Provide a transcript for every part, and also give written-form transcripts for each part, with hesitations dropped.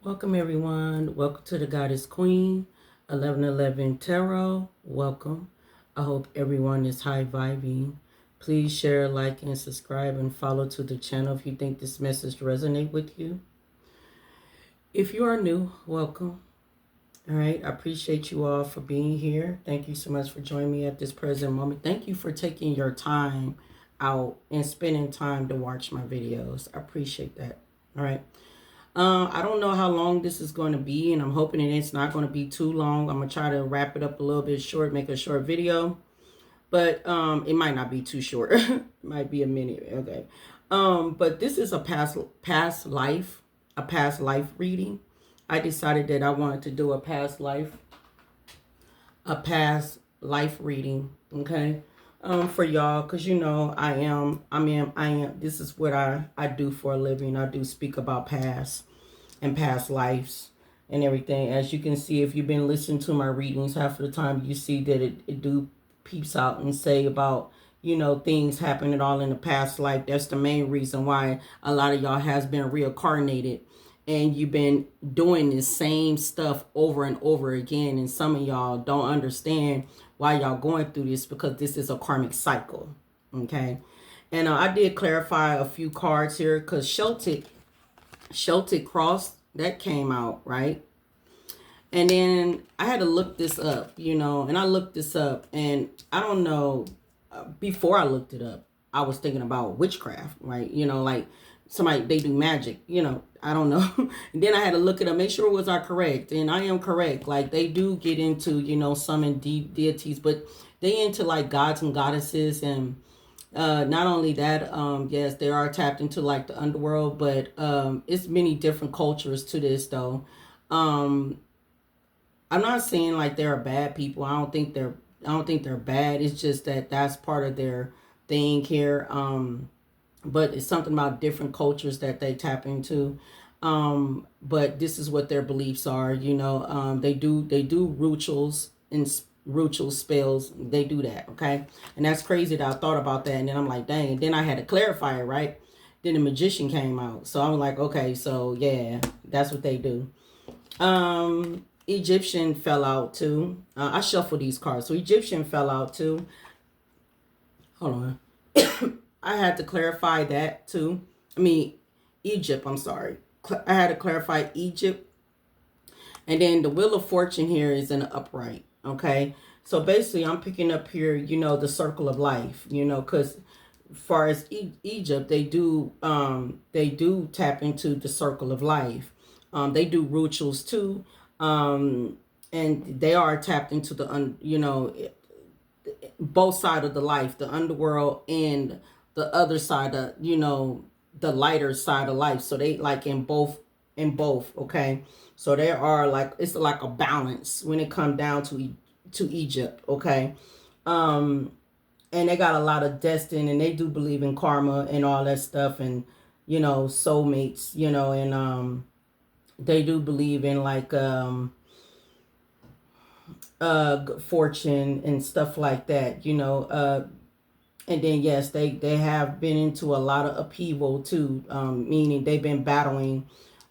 Welcome everyone. Welcome to the Goddess Queen 1111 Tarot. Welcome. I hope everyone is high vibing. Please share, like, and subscribe and follow to the channel if you think this message resonate with you. If you are new, welcome. All right. I appreciate you all for being here. Thank you so much for joining me at this present moment. Thank you for taking your time out and spending time to watch my videos. I appreciate that. All right. I don't know how long this is going to be, and I'm hoping it's not going to be too long. I'm going to try to wrap it up a little bit short, make a short video, but it might not be too short. It might be a minute. Okay. But this is a past life reading. I decided that I wanted to do a past life reading. Okay. For y'all, because you know I am this is what I do for a living. I do speak about past and past lives and everything. As you can see, if you've been listening to my readings, half of the time you see that it do peeps out and say about, you know, things happening all in the past life. That's the main reason why a lot of y'all has been reincarnated and you've been doing the same stuff over and over again, and some of y'all don't understand why y'all going through this, because this is a karmic cycle. Okay. And I did clarify a few cards here, because Celtic cross that came out, right? And then I had to look this up, you know, and I looked this up, and I don't know, before I looked it up, I was thinking about witchcraft, right? You know, like somebody, they do magic, you know, I don't know. And then I had to look it up, make sure was I correct. And I am correct. Like they do get into, you know, summon deities, but they into like gods and goddesses. And not only that, yes, they are tapped into like the underworld, but it's many different cultures to this though. I'm not saying like they're bad people. I don't think they're bad. It's just that that's part of their thing here. But it's something about different cultures that they tap into. But this is what their beliefs are, you know. They do rituals and ritual spells. They do that, okay? And that's crazy that I thought about that, and then I'm like, dang. And then I had to clarify it, right? Then the magician came out, so I was like, okay, so yeah, that's what they do. Egyptian fell out too. I shuffled these cards, so Egyptian fell out too. Hold on. I had to clarify that too. I mean, Egypt, I'm sorry. I had to clarify Egypt. And then the Wheel of Fortune here is in the upright, okay? So basically, I'm picking up here, you know, the circle of life, you know, because as far as Egypt, they do tap into the circle of life. They do rituals too. And they are tapped into the, you know, both sides of the life, the underworld and the other side of, you know, the lighter side of life. So they like in both, okay? So there are like, it's like a balance when it comes down to Egypt, okay? And they got a lot of destiny, and they do believe in karma and all that stuff, and, you know, soulmates, you know, and they do believe in like fortune and stuff like that, you know. And then yes, they have been into a lot of upheaval too, meaning they've been battling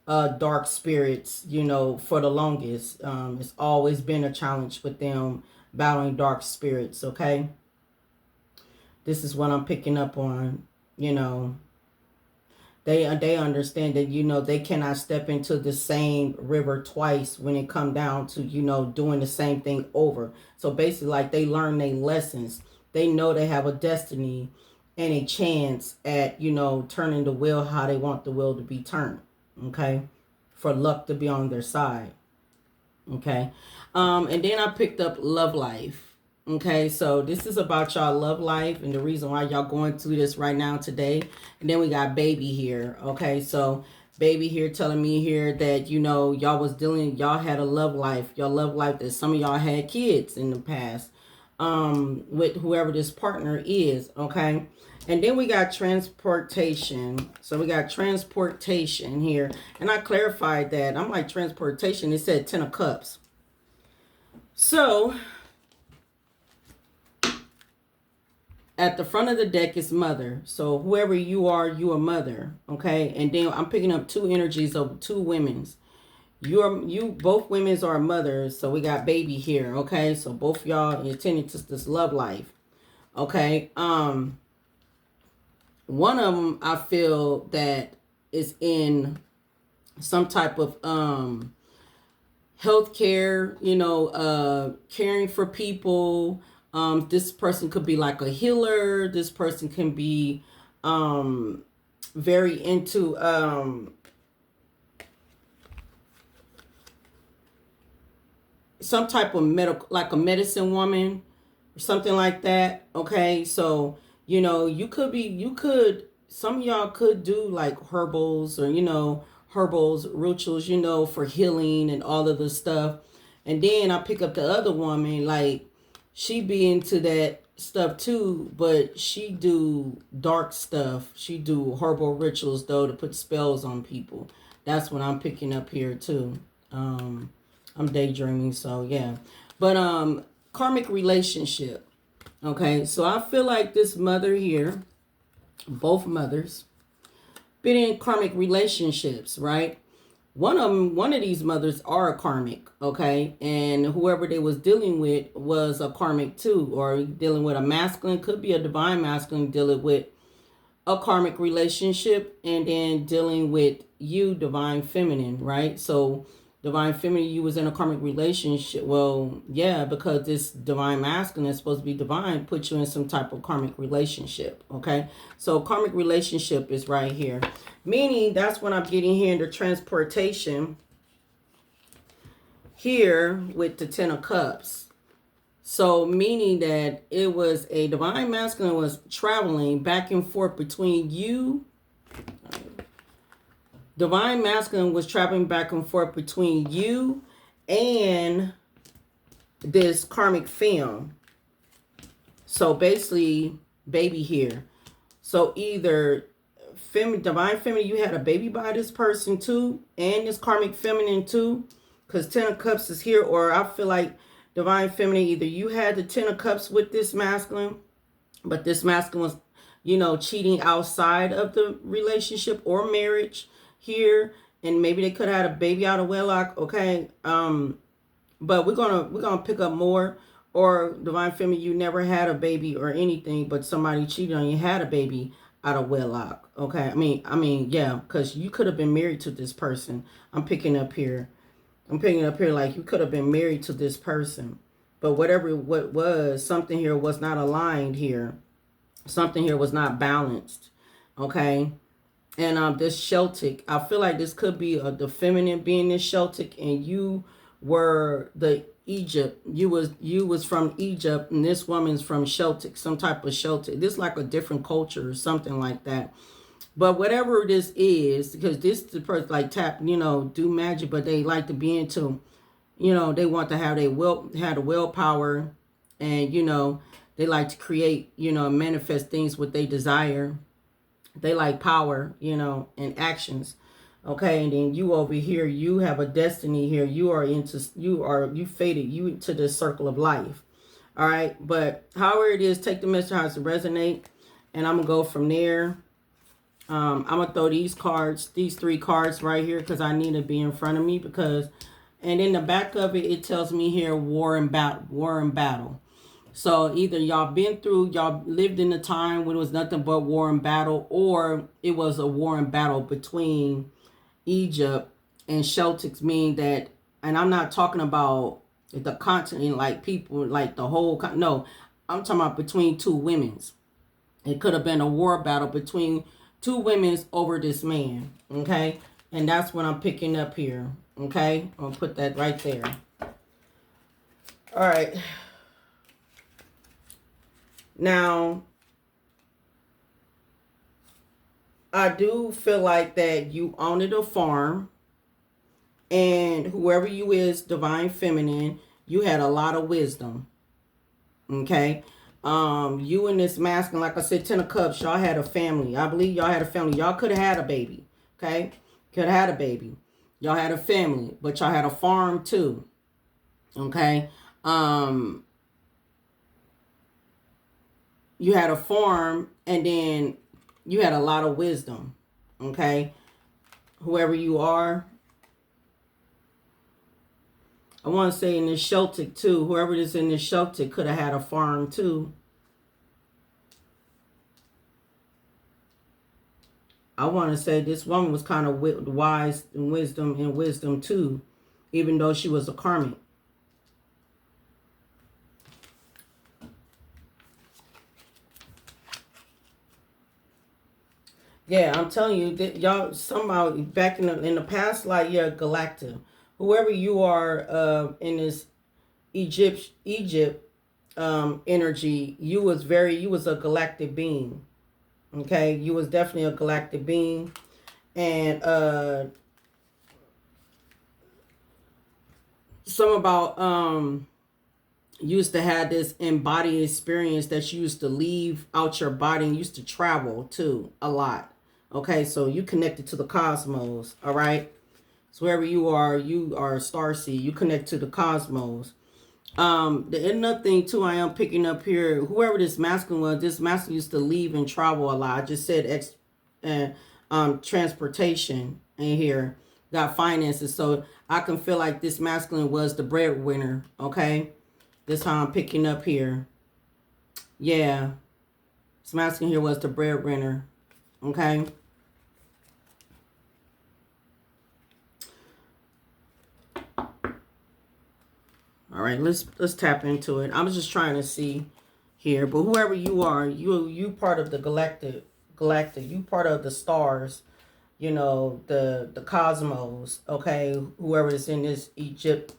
dark spirits, you know, for the longest. It's always been a challenge with them battling dark spirits, okay? This is what I'm picking up on, you know. They understand that, you know, they cannot step into the same river twice when it come down to, you know, doing the same thing over. So basically, like, they learn their lessons. They know they have a destiny and a chance at, you know, turning the wheel how they want the wheel to be turned, okay? For luck to be on their side, okay? And then I picked up love life. Okay, so this is about y'all love life and the reason why y'all going through this right now today. And then we got baby here. Okay, so baby here telling me here that, you know, y'all had a love life. Your love life that some of y'all had kids in the past with whoever this partner is. Okay, and then we got transportation. So we got transportation here. And I clarified that. I'm like, transportation, it said 10 of cups. So at the front of the deck is mother. So whoever you are a mother, okay? And then I'm picking up two energies of two women's. You both women's are mothers, so we got baby here, okay? So both y'all intended to this love life, okay? One of them I feel that is in some type of healthcare, caring for people. This person could be like a healer. This person can be very into some type of medical, like a medicine woman or something like that. Okay, so some of y'all could do like herbals, or herbals, rituals, for healing and all of this stuff. And then I pick up the other woman, like she be into that stuff too, but she do dark stuff. She do herbal rituals though, to put spells on people. That's what I'm picking up here too. I'm daydreaming, so yeah. But karmic relationship. Okay, so I feel like this mother here, both mothers, been in karmic relationships, right? One of these mothers are a karmic, okay? And whoever they was dealing with was a karmic too, or dealing with a masculine, could be a divine masculine dealing with a karmic relationship, and then dealing with you, divine feminine, right? So divine feminine, you was in a karmic relationship. Well, yeah, because this divine masculine is supposed to be divine, put you in some type of karmic relationship, okay? So karmic relationship is right here. Meaning, that's what I'm getting here in the transportation here with the Ten of Cups. So meaning that it was a divine masculine was traveling back and forth between you. Divine masculine was traveling back and forth between you and this karmic film. So basically, baby here. So either divine feminine, you had a baby by this person too, and this karmic feminine too, because Ten of Cups is here. Or I feel like divine feminine, either you had the Ten of Cups with this masculine, but this masculine was, cheating outside of the relationship or marriage here, and maybe they could have had a baby out of wedlock, okay? But we're gonna pick up more. Or divine feminine, you never had a baby or anything, but somebody cheated on you, had a baby out of wedlock, okay? I mean, yeah, because you could have been married to this person. I'm picking up here like you could have been married to this person, but what was, something here was not aligned here. Something here was not balanced, okay? And this Celtic, I feel like this could be the feminine being this Celtic, and you were the Egypt. You was from Egypt, and this woman's from Celtic, some type of Celtic. This like a different culture or something like that. But whatever this is, because this the person like tap, do magic, but they like to be into, they want to have the willpower, and they like to create, manifest things what they desire. They like power, and actions. Okay, and then you over here, you have a destiny here. You fated you to this circle of life. All right, but however it is, take the message how it resonate, and I'm gonna go from there. I'm gonna throw these three cards right here, because I need to be in front of me, and in the back of it, it tells me here war and battle. So either y'all lived in a time when it was nothing but war and battle, or it was a war and battle between Egypt and Celtics, meaning that, and I'm not talking about the continent, like people, like the whole, no, I'm talking about between two women's. It could have been a war battle between two women's over this man, okay? And that's what I'm picking up here, okay? I'll put that right there. All right. Now, I do feel like that you owned a farm, and whoever you is, divine feminine, you had a lot of wisdom, okay? You and this masculine, like I said, Ten of Cups, y'all had a family. I believe y'all had a family. Y'all could have had a baby, okay? Could have had a baby. Y'all had a family, but y'all had a farm too, okay? You had a farm, and then you had a lot of wisdom, okay? Whoever you are, I want to say in this Celtic too. Whoever is in this Celtic could have had a farm too. I want to say this woman was kind of wise in wisdom too, even though she was a karmic. Yeah, I'm telling you that y'all somehow back in the past, like yeah, Galactic, whoever you are, in this Egypt energy, you was a galactic being. Okay, you was definitely a galactic being, and some about used to have this embodied experience that you used to leave out your body and used to travel too a lot. Okay, so you connected to the cosmos. All right, so wherever you are a starseed. You connect to the cosmos. The another thing too, I am picking up here. Whoever this masculine was, this masculine used to leave and travel a lot. I just said and transportation in here, got finances. So I can feel like this masculine was the breadwinner. Okay, this how I'm picking up here. Yeah, this masculine here was the breadwinner. Okay. All right, let's tap into it. I was just trying to see here, but whoever you are, you part of the galactic, you part of the stars, you know, the cosmos. Okay, whoever is in this Egypt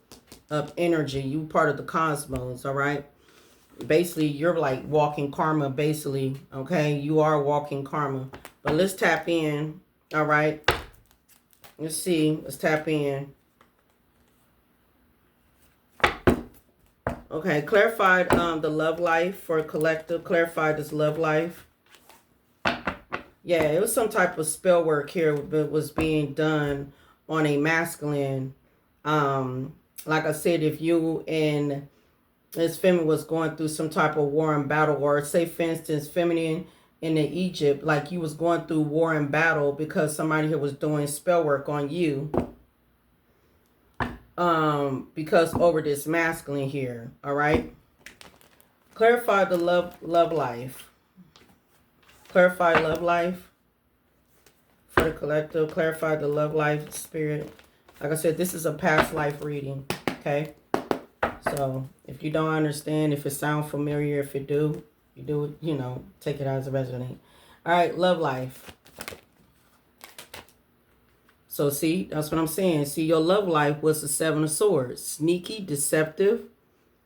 of energy, you part of the cosmos. All right, basically you're like walking karma. Basically, okay, you are walking karma. But let's tap in. All right, let's see. Let's tap in. Okay, clarified the love life for collective. Clarified this love life. Yeah, it was some type of spell work here that was being done on a masculine. Like I said, if you and this feminine was going through some type of war and battle, or say for instance, feminine in the Egypt, like you was going through war and battle because somebody here was doing spell work on you. Because over this masculine here, all right. Clarify the love life. Clarify love life for the collective. Clarify the love life spirit. Like I said, this is a past life reading. Okay. So if you don't understand, if it sounds familiar, if it do, you do it, you know, take it as a resonate. All right, love life. So see, that's what I'm saying. See, your love life was the Seven of Swords. Sneaky, deceptive.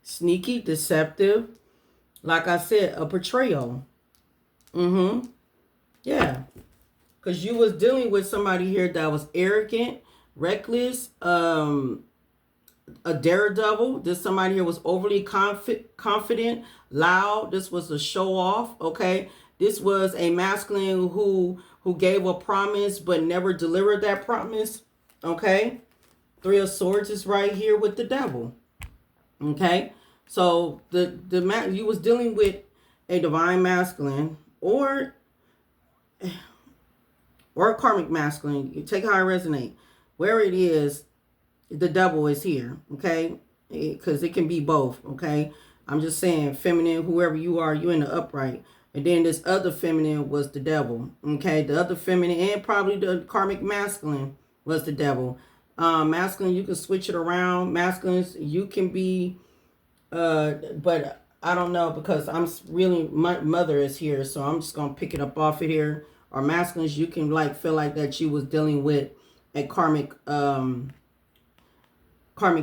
Sneaky, deceptive. Like I said, a betrayal. Yeah. Because you was dealing with somebody here that was arrogant, reckless, a daredevil. This somebody here was overly confident, loud. This was a show off, okay? This was a masculine who gave a promise but never delivered that promise, okay? Three of Swords is right here with the devil, okay? So you was dealing with a divine masculine or a karmic masculine. You take how I resonate. Where it is, the devil is here, okay? Because it can be both, okay? I'm just saying, feminine, whoever you are, you in the upright. And then this other feminine was the devil, okay? The other feminine and probably the karmic masculine was the devil. Masculine, you can switch it around. Masculines, you can be, but I don't know because I'm really, my mother is here, so I'm just going to pick it up off of here. Or masculines, you can like feel like that you was dealing with a karmic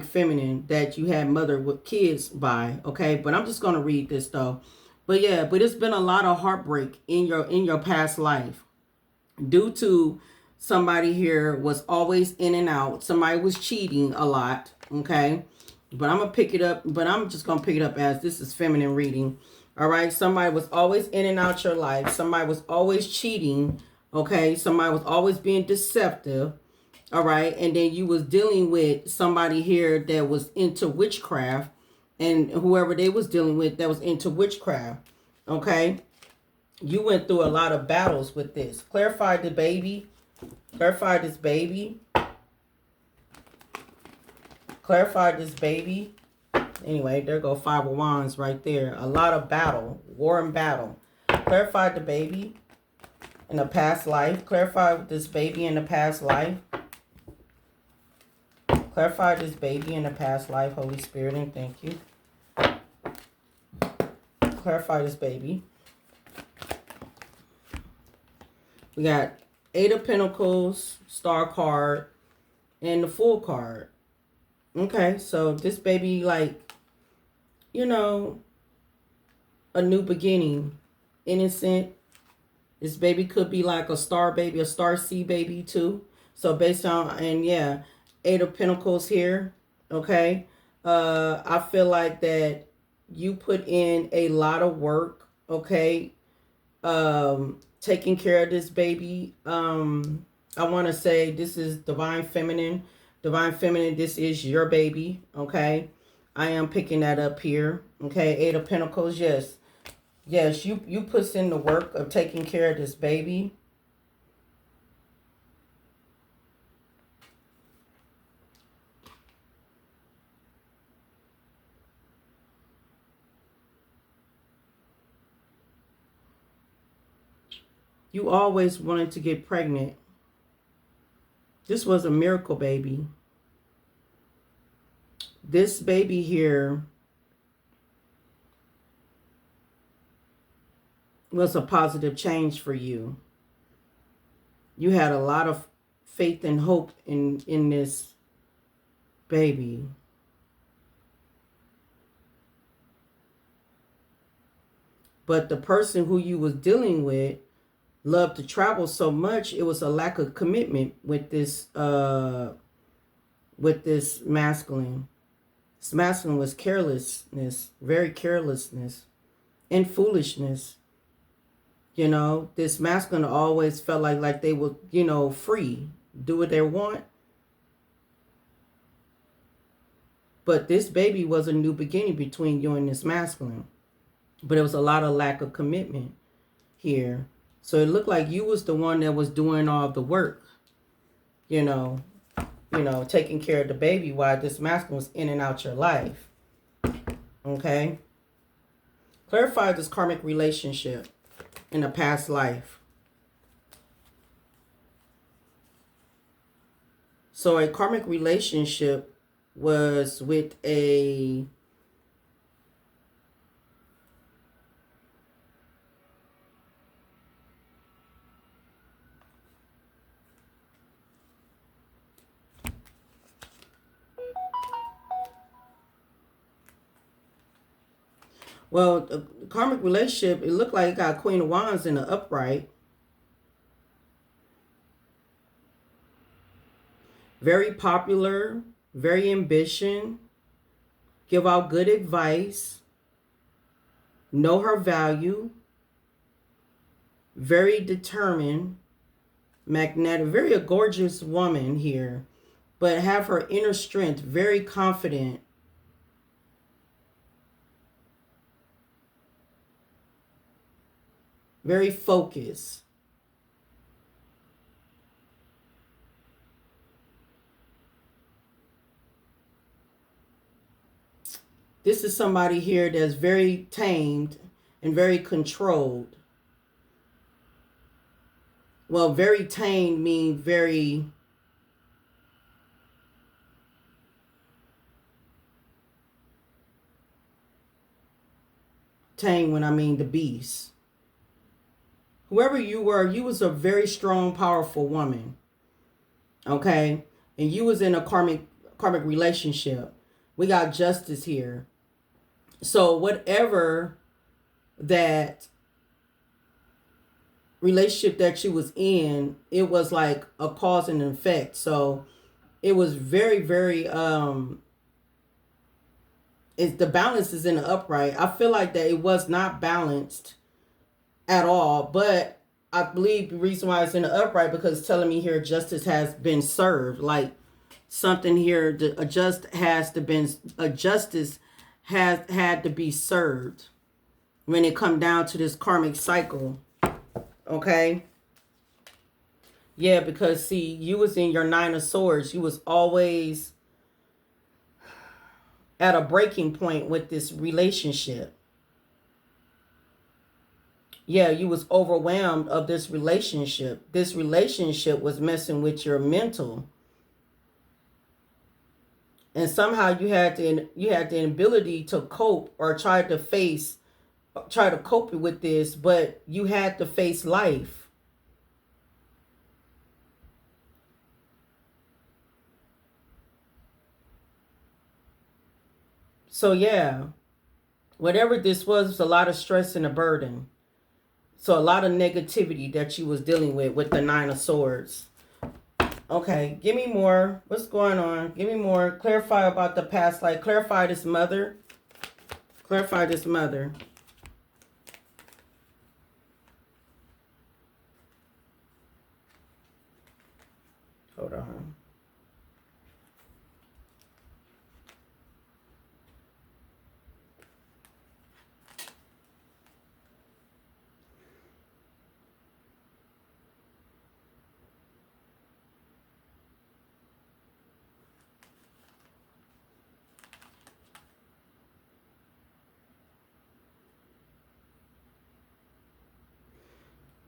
feminine that you had mother with kids by, okay? But I'm just going to read this though. But yeah, but it's been a lot of heartbreak in your past life due to somebody here was always in and out. Somebody was cheating a lot, okay? But I'm going to pick it up, but I'm just going to pick it up as this is feminine reading. All right? Somebody was always in and out your life. Somebody was always cheating, okay? Somebody was always being deceptive. All right. And then you was dealing with somebody here that was into witchcraft, and whoever they was dealing with that was into witchcraft. Okay. You went through a lot of battles with this. Clarify the baby. Clarify this baby. Clarify this baby. Anyway, there go 5 of Wands right there. A lot of battle. War and battle. Clarify the baby in a past life. Clarify this baby in the past life. Clarify this baby in the past life, Holy Spirit, and thank you. Clarify this baby. We got 8 of Pentacles, Star card, and the Fool card. Okay, so this baby, like, you know, a new beginning. Innocent. This baby could be like a star baby, a star seed baby too. So based on, and yeah, 8 of Pentacles here. Okay. I feel like that you put in a lot of work. Okay. Taking care of this baby. I want to say this is Divine Feminine. Divine Feminine, this is your baby. Okay. I am picking that up here. Okay. 8 of Pentacles. Yes. Yes, you put in the work of taking care of this baby. You always wanted to get pregnant. This was a miracle baby. This baby here was a positive change for you. You had a lot of faith and hope in this baby. But the person who you was dealing with loved to travel so much, it was a lack of commitment with this masculine. This masculine was carelessness, very carelessness and foolishness. You know, this masculine always felt like they were, you know, free, do what they want. But this baby was a new beginning between you and this masculine. But it was a lot of lack of commitment here. So it looked like you was the one that was doing all the work, you know, taking care of the baby while this masculine was in and out your life. Okay. Clarify this karmic relationship in a past life. So a karmic relationship was with a the karmic relationship, it looked like it got Queen of Wands in the upright. Very popular, very ambitious, give out good advice, know her value, very determined, magnetic, very a gorgeous woman here, but have her inner strength, very confident. Very focused. This is somebody here that's very tamed and very controlled. Well, very tamed means very tame when I mean the beast. Whoever you were, you was a very strong, powerful woman. Okay? And you was in a karmic relationship. We got justice here. So whatever that relationship that you was in, it was like a cause and effect. So it was very, very the balance is in the upright. I feel like that it was not balanced at all, but I believe the reason why it's in the upright because it's telling me here justice has been served. Like something here, a justice has had to be served when it come down to this karmic cycle. Okay. Yeah, because see, you was in your 9 of Swords. You was always at a breaking point with this relationship. Yeah, you was overwhelmed of this relationship. This relationship was messing with your mental. And somehow you had the ability to cope or try to cope with this, but you had to face life. So yeah, whatever this was a lot of stress and a burden. So a lot of negativity that you was dealing with the Nine of Swords. Okay, give me more. What's going on? Give me more. Clarify about the past life. Clarify this mother. Clarify this mother. Hold on.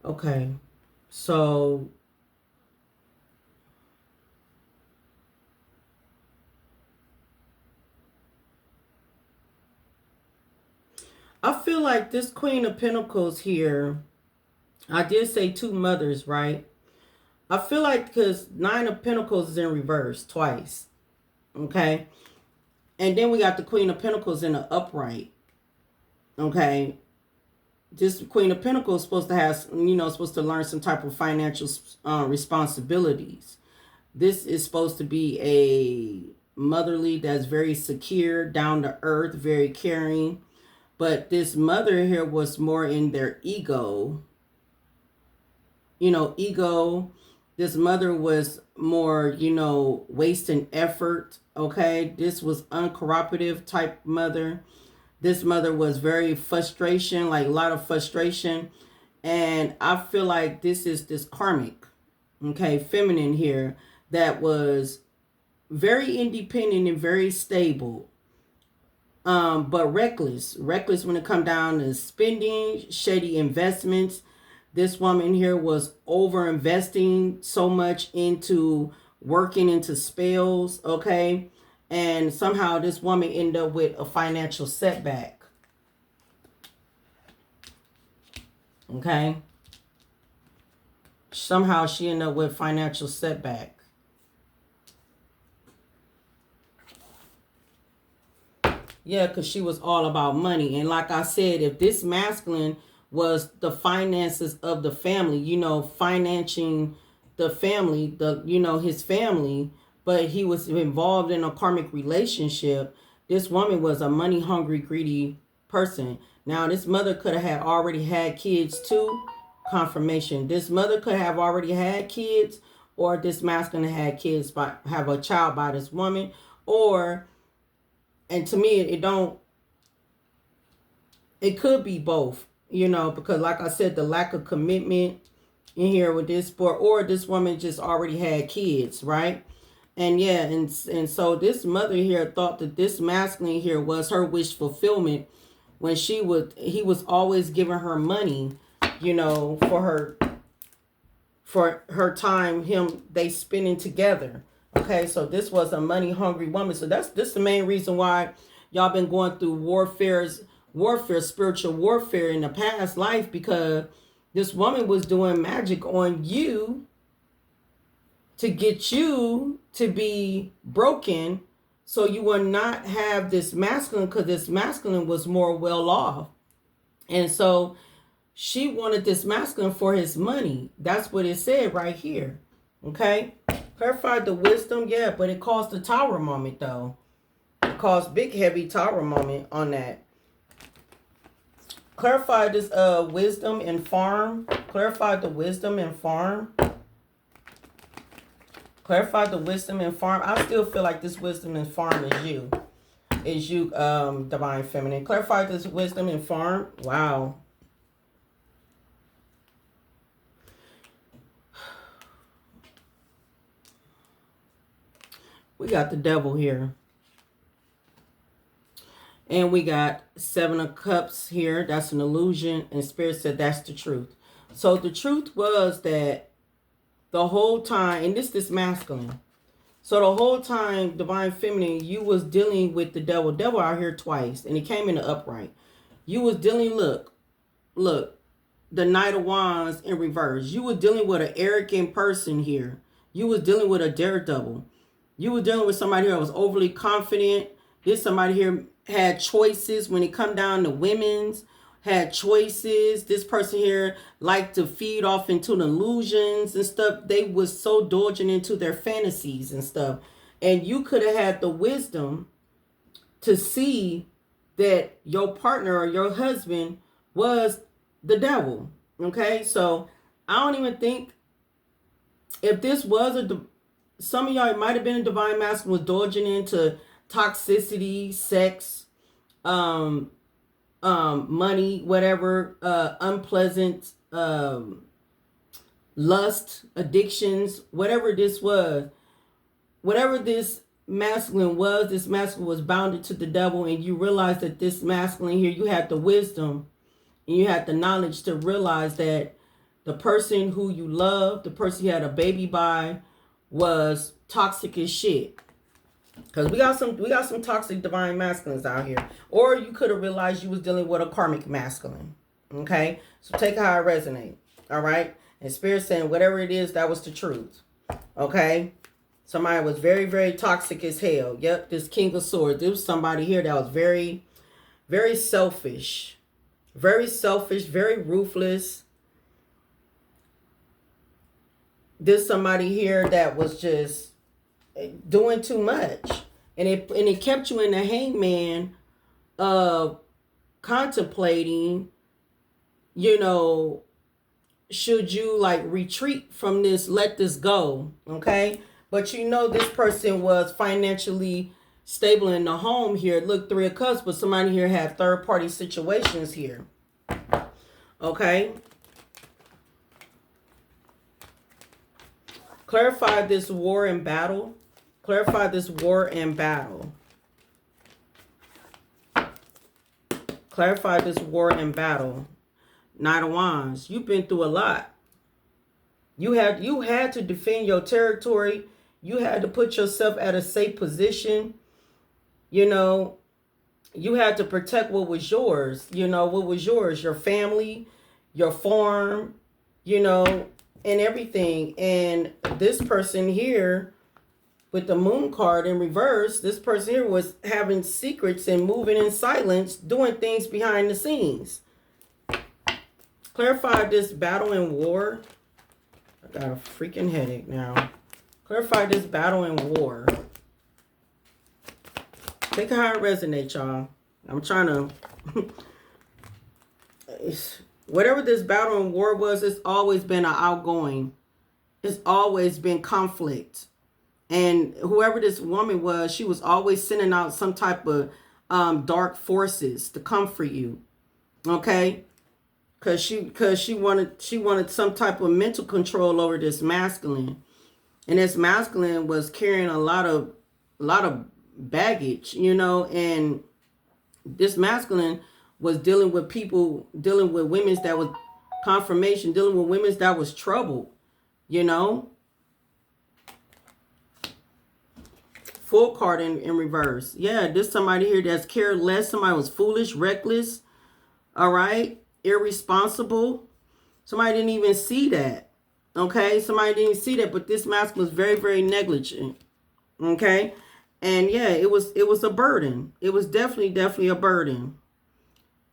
Okay, so I feel like this Queen of Pentacles here, I did say two mothers, right? I feel like because Nine of Pentacles is in reverse twice. Okay. And then we got the Queen of Pentacles in the upright. Okay. This Queen of Pentacles is supposed to have, supposed to learn some type of financial responsibilities. This is supposed to be a motherly that's very secure, down to earth, very caring. But this mother here was more in their ego. Ego. This mother was more, wasting effort. Okay. This was uncooperative type mother. This mother was very frustration, like a lot of frustration. And I feel like this is this karmic, okay, feminine here that was very independent and very stable. But reckless when it come down to spending, shady investments. This woman here was over investing so much into working into spells, okay? And somehow this woman ended up with a financial setback. Okay? Somehow she ended up with financial setback. Yeah, because she was all about money. And like I said, if this masculine was the finances of the family, financing the family, his family, but he was involved in a karmic relationship, this woman was a money hungry, greedy person. Now, this mother could have already had kids too. Confirmation. This mother could have already had kids, or this masculine had kids have a child by this woman, or, and to me, it could be both, because like I said, the lack of commitment in here with this sport, or this woman just already had kids, right? And yeah, and so this mother here thought that this masculine here was her wish fulfillment when he was always giving her money, for her time, they spending together. Okay, so this was a money hungry woman. So this the main reason why y'all been going through warfare, spiritual warfare in the past life, because this woman was doing magic on you to get you to be broken, so you will not have this masculine, because this masculine was more well off. And so she wanted this masculine for his money. That's what it said right here. Okay? Clarified the wisdom, yeah, but it caused the tower moment though. It caused big heavy tower moment on that. Clarify this wisdom and farm. Clarify the wisdom and farm. Clarify the wisdom and farm. I still feel like this wisdom and farm is you. Is you, divine feminine. Clarify this wisdom and farm. Wow. We got the devil here. And we got Seven of Cups here. That's an illusion. And Spirit said that's the truth. So the truth was that the whole time, and this masculine. So the whole time, Divine Feminine, you was dealing with the devil. Devil out here twice. And he came in the upright. You was dealing, look, the Knight of Wands in reverse. You was dealing with an arrogant person here. You was dealing with a daredevil. You were dealing with somebody here that was overly confident. This somebody here had choices when it come down to women's, had choices. This person here liked to feed off into the illusions and stuff. They was so indulging into their fantasies and stuff. And you could have had the wisdom to see that your partner or your husband was the devil. Okay, so I don't even think if this was some of y'all, it might have been a divine masculine was indulging into toxicity, sex, money, whatever, unpleasant, lust, addictions, whatever this was, whatever this masculine was bounded to the devil. And you realize that this masculine here, you had the wisdom and you had the knowledge to realize that the person who you love, the person you had a baby by, was toxic as shit. Because we got some toxic divine masculines out here. Or you could have realized you was dealing with a karmic masculine. Okay? So take how it resonate. Alright? And Spirit saying whatever it is, that was the truth. Okay? Somebody was very, very toxic as hell. Yep, this King of Swords. There was somebody here that was very, very selfish. Very selfish, very ruthless. There's somebody here that was just doing too much. And it kept you in the hangman of contemplating, you know, should you like retreat from this, let this go, okay? But you know this person was financially stable in the home here. Look, 3 of Cups, but somebody here had third-party situations here, okay? Clarify this war and battle. Clarify this war and battle. Clarify this war and battle. Knight of Wands. You've been through a lot. You had to defend your territory. You had to put yourself at a safe position. You know, you had to protect what was yours. You know, what was yours? Your family, your farm, you know, and everything. And this person here with the Moon card in reverse, this person here was having secrets and moving in silence, doing things behind the scenes. Clarify this battle and war. I got a freaking headache now. Clarify this battle and war. Think of how it resonates, y'all. I'm trying to... whatever this battle and war was, it's always been an outgoing. It's always been conflict. And whoever this woman was, she was always sending out some type of dark forces to comfort you. Okay? Because she wanted some type of mental control over this masculine. And this masculine was carrying a lot of baggage, you know, and this masculine was dealing with people, dealing with women that was confirmation, dealing with women that was troubled, you know. Full card in reverse. Yeah, this somebody here that's cared less. Somebody was foolish, reckless, all right, irresponsible. Somebody didn't even see that, okay? Somebody didn't see that, but this masculine was very, very negligent, okay? And yeah, it was a burden. It was definitely a burden.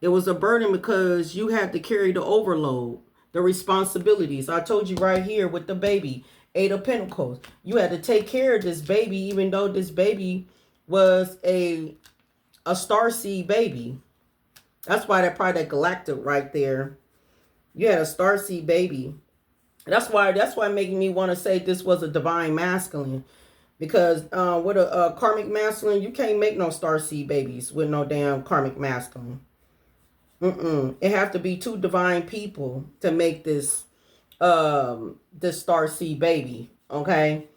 It was a burden because you had to carry the overload, the responsibilities. I told you right here with the baby, 8 of Pentacles. You had to take care of this baby, even though this baby was a starseed baby. That's why that probably that Galactic right there. You had a starseed baby. That's why making me want to say this was a divine masculine. Because with a karmic masculine, you can't make no starseed babies with no damn karmic masculine. It have to be 2 divine people to make this this starseed baby. Okay.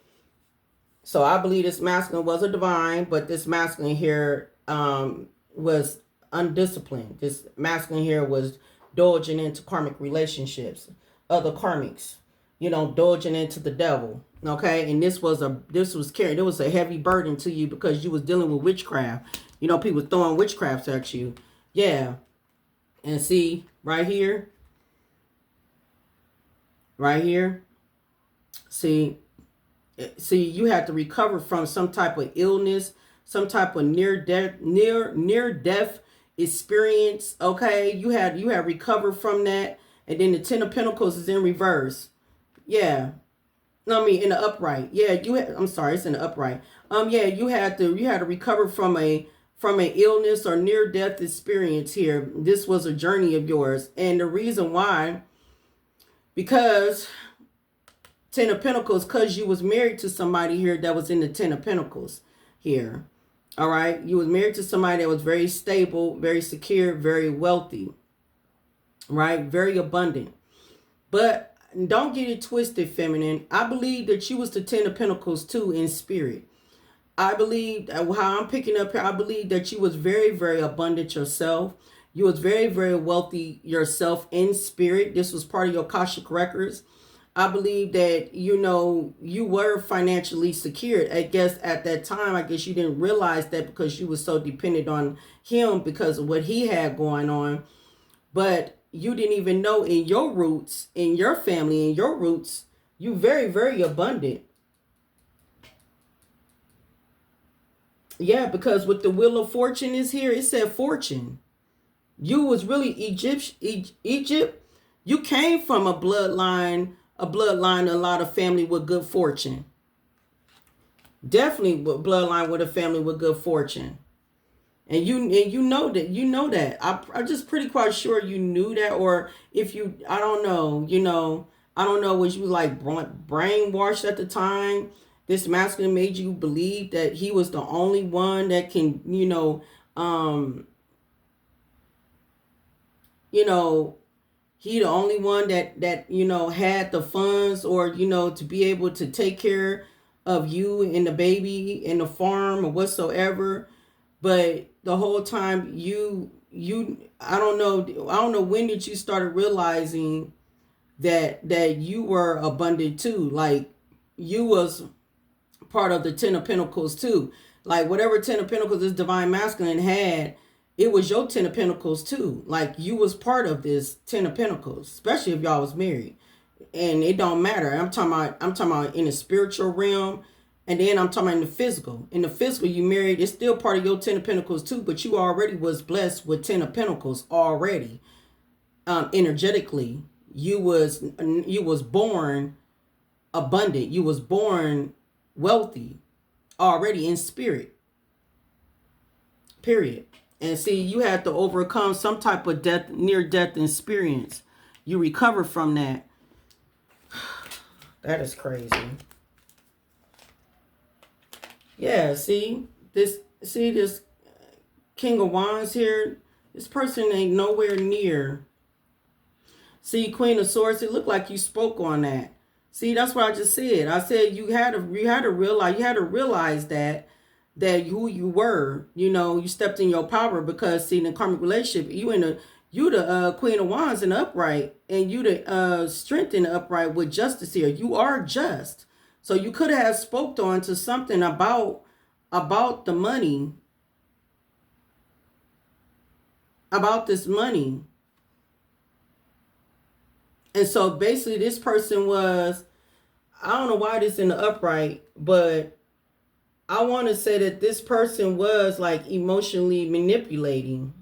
So I believe this masculine was a divine, but this masculine here was undisciplined. This masculine here was indulging into karmic relationships, other karmics, you know, indulging into the devil. Okay, and this was carried. It was a heavy burden to you because you was dealing with witchcraft. You know, people throwing witchcrafts at you. Yeah, and see right here, right here. See, you had to recover from some type of illness, some type of near death experience. Okay, you had recovered from that, and then the Ten of Pentacles is in reverse. Yeah, no, I mean in the upright. Yeah, I'm sorry, it's in the upright. Yeah, you had to recover from a illness or near death experience here. This was a journey of yours, and the reason why, because Ten of Pentacles, because you was married to somebody here that was in the Ten of Pentacles here. All right, you was married to somebody that was very stable, very secure, very wealthy, right, very abundant. But don't get it twisted, feminine. I believe that you was the Ten of Pentacles too in spirit. I believe, how I'm picking up here, I believe that you was very, very abundant yourself. You was very, very wealthy yourself in spirit. This was part of your Akashic records. I believe that, you know, you were financially secured. I guess at that time, I guess you didn't realize that because you were so dependent on him because of what he had going on. But you didn't even know in your roots, in your family, in your roots, you very, very abundant. Yeah, because with the Wheel of Fortune is here, it said fortune. You was really Egypt. You came from a bloodline, a lot of family with good fortune. Definitely with bloodline with a family with good fortune. And you know that. I'm just pretty quite sure you knew that, or if you, I don't know, you know, I don't know, was you like brainwashed at the time? This masculine made you believe that he was the only one that can, you know, he the only one that you know had the funds, or you know, to be able to take care of you and the baby and the farm or whatsoever. But the whole time you I don't know when did you start realizing that you were abundant too. Like you was part of the Ten of Pentacles too. Like whatever Ten of Pentacles this divine masculine had, it was your Ten of Pentacles too. Like you was part of this Ten of Pentacles, especially if y'all was married. And it don't matter. I'm talking about in the spiritual realm, and then I'm talking about in the physical. In the physical, you married, it's still part of your Ten of Pentacles too, but you already was blessed with Ten of Pentacles already. Energetically, you was born abundant. You was born wealthy already in spirit. Period. And see, you had to overcome some type of near death experience. You recover from that. That is crazy. Yeah, see this King of Wands here. This person ain't nowhere near. See, Queen of Swords, it looked like you spoke on that. See, that's what I just said. I said you had to realize that who you were, you know, you stepped in your power, because see, in a karmic relationship, you the Queen of Wands in the upright, and you the strength in the upright with justice here. You are just. So you could have spoke on to something about the money, about this money. And so basically this person was, I don't know why this in the upright, but I want to say that this person was like emotionally manipulating.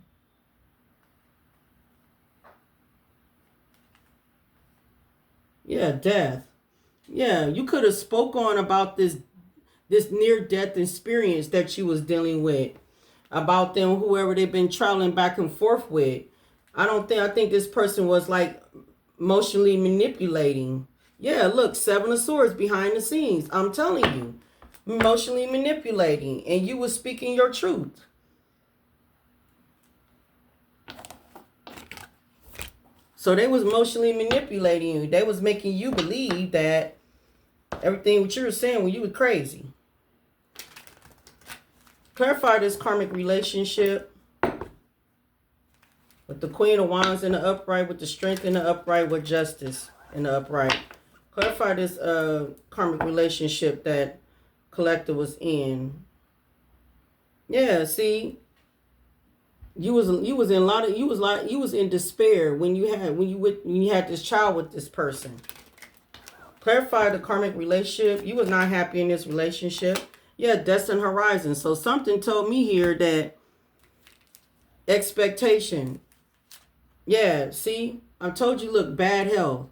Yeah, death. Yeah, you could have spoke on about this near-death experience that you was dealing with. About them, whoever they've been traveling back and forth with. I think this person was like emotionally manipulating. Yeah, look, Seven of Swords behind the scenes. I'm telling you. Emotionally manipulating. And you was speaking your truth. So they was emotionally manipulating you. They was making you believe that everything what you were saying when you were crazy. Clarify this karmic relationship. the Queen of Wands in the upright, with the Strength in the upright, with Justice in the upright. Clarify this karmic relationship that collector was in. Yeah, see, you was in despair when you had this child with this person. Clarify the karmic relationship. You was not happy in this relationship. Yeah, destined horizon. So something told me here that expectation. Yeah, see, I told you, look, bad health.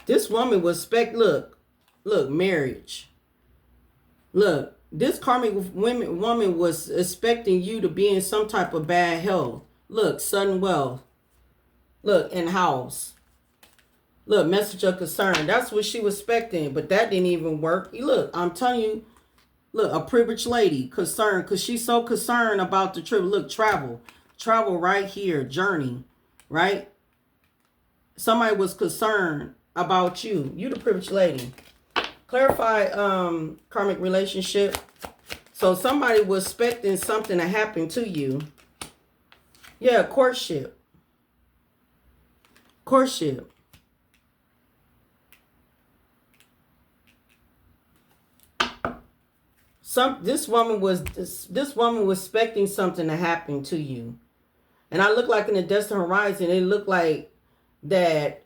This woman was look, marriage. Look, this karmic woman was expecting you to be in some type of bad health. Look, sudden wealth. Look, in house. Look, message of concern. That's what she was expecting, but that didn't even work. Look, I'm telling you, look, a privileged lady, concerned, because she's so concerned about the trip. Look, travel right here, journey, right? Somebody was concerned about you. You the privileged lady. Clarify karmic relationship. So somebody was expecting something to happen to you. Yeah, courtship. Courtship. This woman was expecting something to happen to you. And I look like in the destined horizon, it looked like that.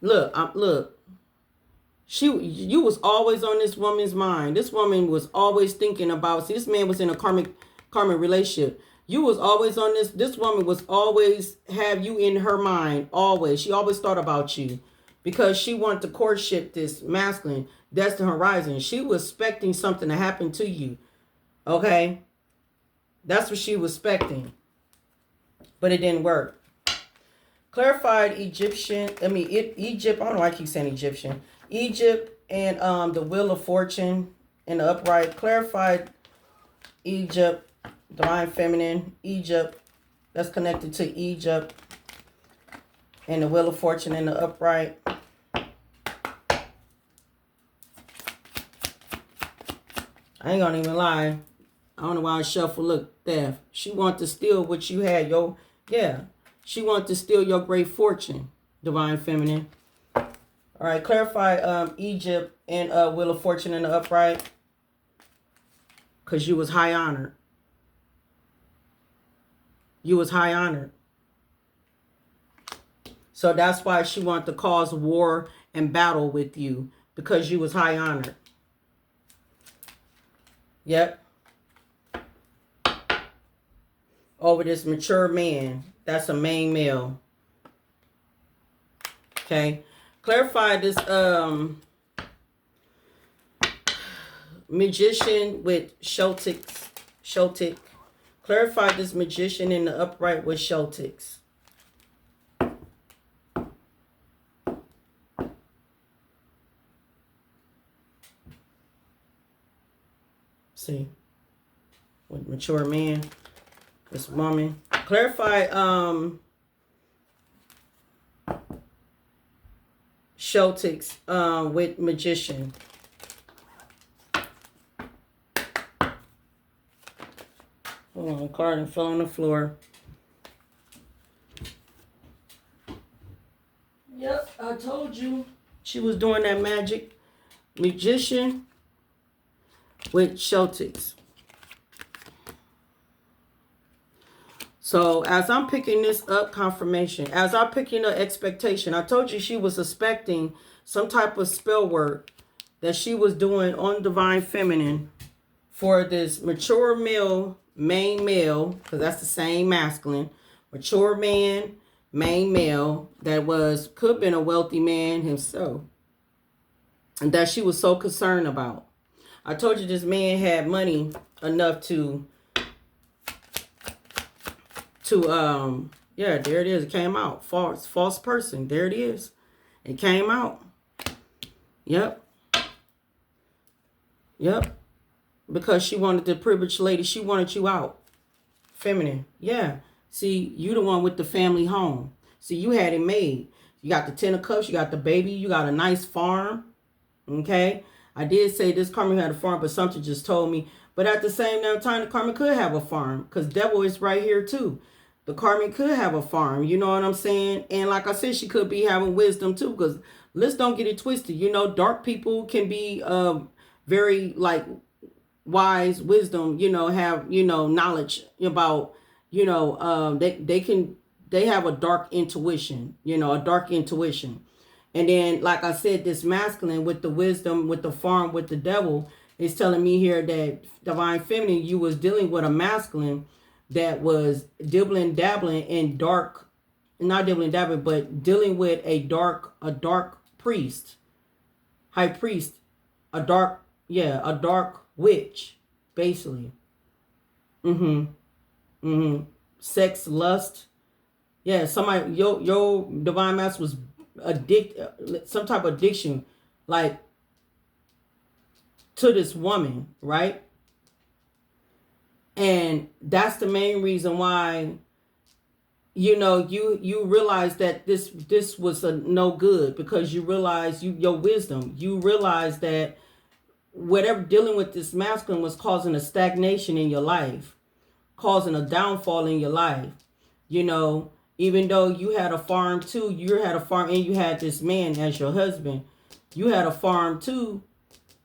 Look. You was always on this woman's mind. This woman was always thinking about, see, this man was in a karmic relationship. You was always on this woman was always have you in her mind, always. She always thought about you because she wanted to courtship this masculine, destined horizon. She was expecting something to happen to you. Okay? That's what she was expecting. But it didn't work. Clarified Egypt, I don't know why I keep saying Egyptian. Egypt and the Wheel of Fortune in the upright. Clarified Egypt, divine feminine, Egypt. That's connected to Egypt. And the Wheel of Fortune in the upright. I ain't gonna even lie. I don't know why I shuffle. Look, theft. She want to steal what you had, yo. Yeah. She want to steal your great fortune, divine feminine. All right, clarify Egypt and Wheel of Fortune in the upright. Because you was high honored. You was high honored. So that's why she wanted to cause war and battle with you. Because you was high honored. Yep. Over this mature man. That's a main male. Okay. Clarify this magician with Shotik. Clarify this magician in the upright with Shotiks. See. With mature man. This woman. Clarify Shotiks with magician. Hold on, the card fell on the floor. Yep, I told you she was doing that magic. Magician with Shotiks. So as I'm picking this up, confirmation, as I'm picking up expectation, I told you she was expecting some type of spell work that she was doing on divine feminine for this mature male, main male, because that's the same masculine, mature man, main male, that could have been a wealthy man himself, and that she was so concerned about. I told you this man had money enough to yeah, there it is. It came out. False person. There it is. It came out. Yep. Because she wanted the privileged lady. She wanted you out. Feminine. Yeah. See, you the one with the family home. See, you had it made. You got the 10 of cups. You got the baby. You got a nice farm. Okay. I did say this Karmic had a farm, but something just told me. But at the same time, the Karmic could have a farm because devil is right here too. The Karmic could have a farm, you know what I'm saying? And like I said, she could be having wisdom too, because let's don't get it twisted. You know, dark people can be very like wise, wisdom, you know, have, you know, knowledge about, you know, they have a dark intuition, you know, a dark intuition. And then, like I said, this masculine with the wisdom, with the farm, with the devil, is telling me here that divine feminine, you was dealing with a masculine that was dibbling dabbling in dark, not dibbling dabbling, but dealing with a dark priest, high priest, a dark witch, basically. Sex, lust. Yeah, somebody, your divine master was some type of addiction, like to this woman, right? And that's the main reason why, you know, you realize that this was a no good, because you realize your wisdom, you realize that whatever dealing with this masculine was causing a stagnation in your life, causing a downfall in your life. You know, even though you had a farm too, you had a farm and you had this man as your husband, you had a farm too,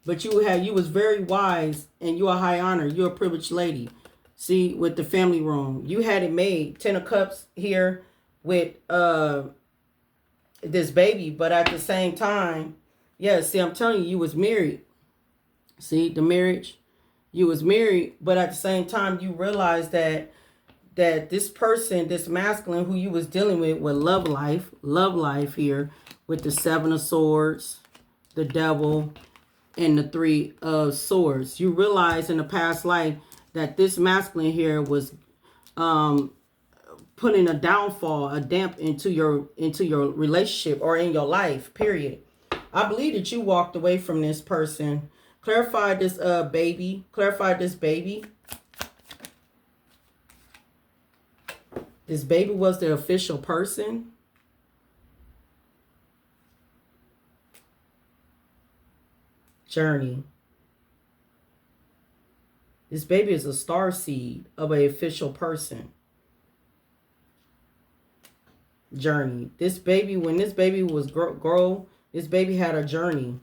but you was very wise and you're a high honor, you're a privileged lady. See, with the family room, you had it made. 10 of Cups here with this baby, but at the same time, yeah, see, I'm telling you, you was married. See, the marriage, you was married, but at the same time, you realized that this person, this masculine who you was dealing with love life here with the 7 of Swords, the devil, and the 3 of Swords. You realize in the past life that this masculine here was putting a downfall, a damp into your relationship or in your life, period. I believe that you walked away from this person. Clarify this baby. Clarify this baby. This baby was the official person. Journey. This baby is a star seed of an official person. Journey. This baby, when this baby was grow, this baby had a journey.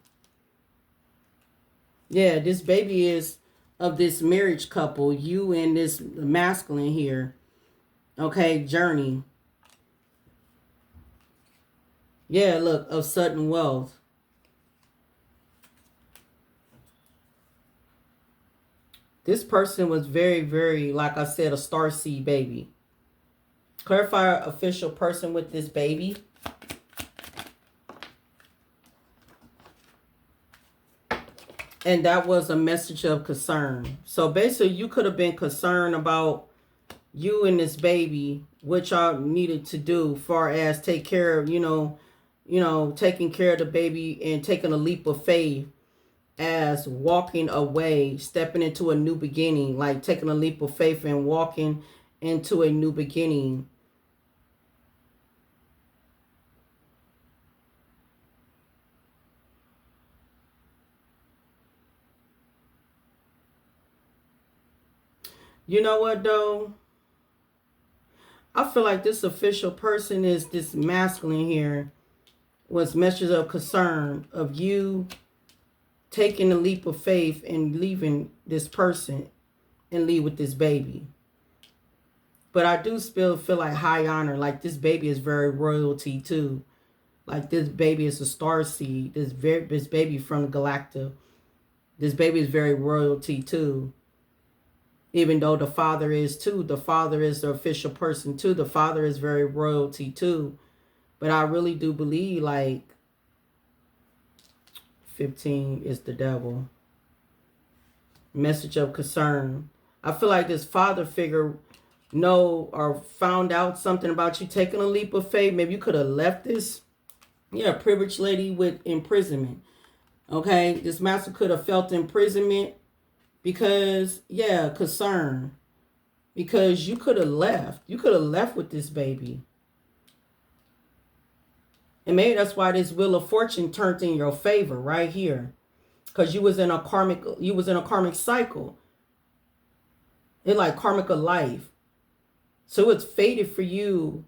Yeah, this baby is of this marriage couple, you and this masculine here. Okay, journey. Yeah, look, of sudden wealth. This person was very, very, like I said, a starseed baby. Clarify official person with this baby. And that was a message of concern. So basically, you could have been concerned about you and this baby, what y'all needed to do, far as take care of, taking care of the baby and taking a leap of faith, as walking away, stepping into a new beginning, like taking a leap of faith and walking into a new beginning. You know what, though? I feel like this official person is this masculine here, was messages of concern of you taking a leap of faith and leaving this person and leave with this baby. But I do still feel like high honor, like this baby is very royalty too. Like this baby is a star seed. This baby from Galactic. This baby is very royalty too. Even though the father is too. The father is the official person too. The father is very royalty too. But I really do believe like 15 is the devil. Message of concern. I feel like this father figure know or found out something about you taking a leap of faith. Maybe you could have left this. Yeah, privileged lady with imprisonment. Okay, this master could have felt imprisonment because, yeah, concern. Because you could have left. You could have left with this baby. And maybe that's why this Wheel of Fortune turned in your favor right here. because you was in a karmic cycle. It's like karmic of life. So it's fated for you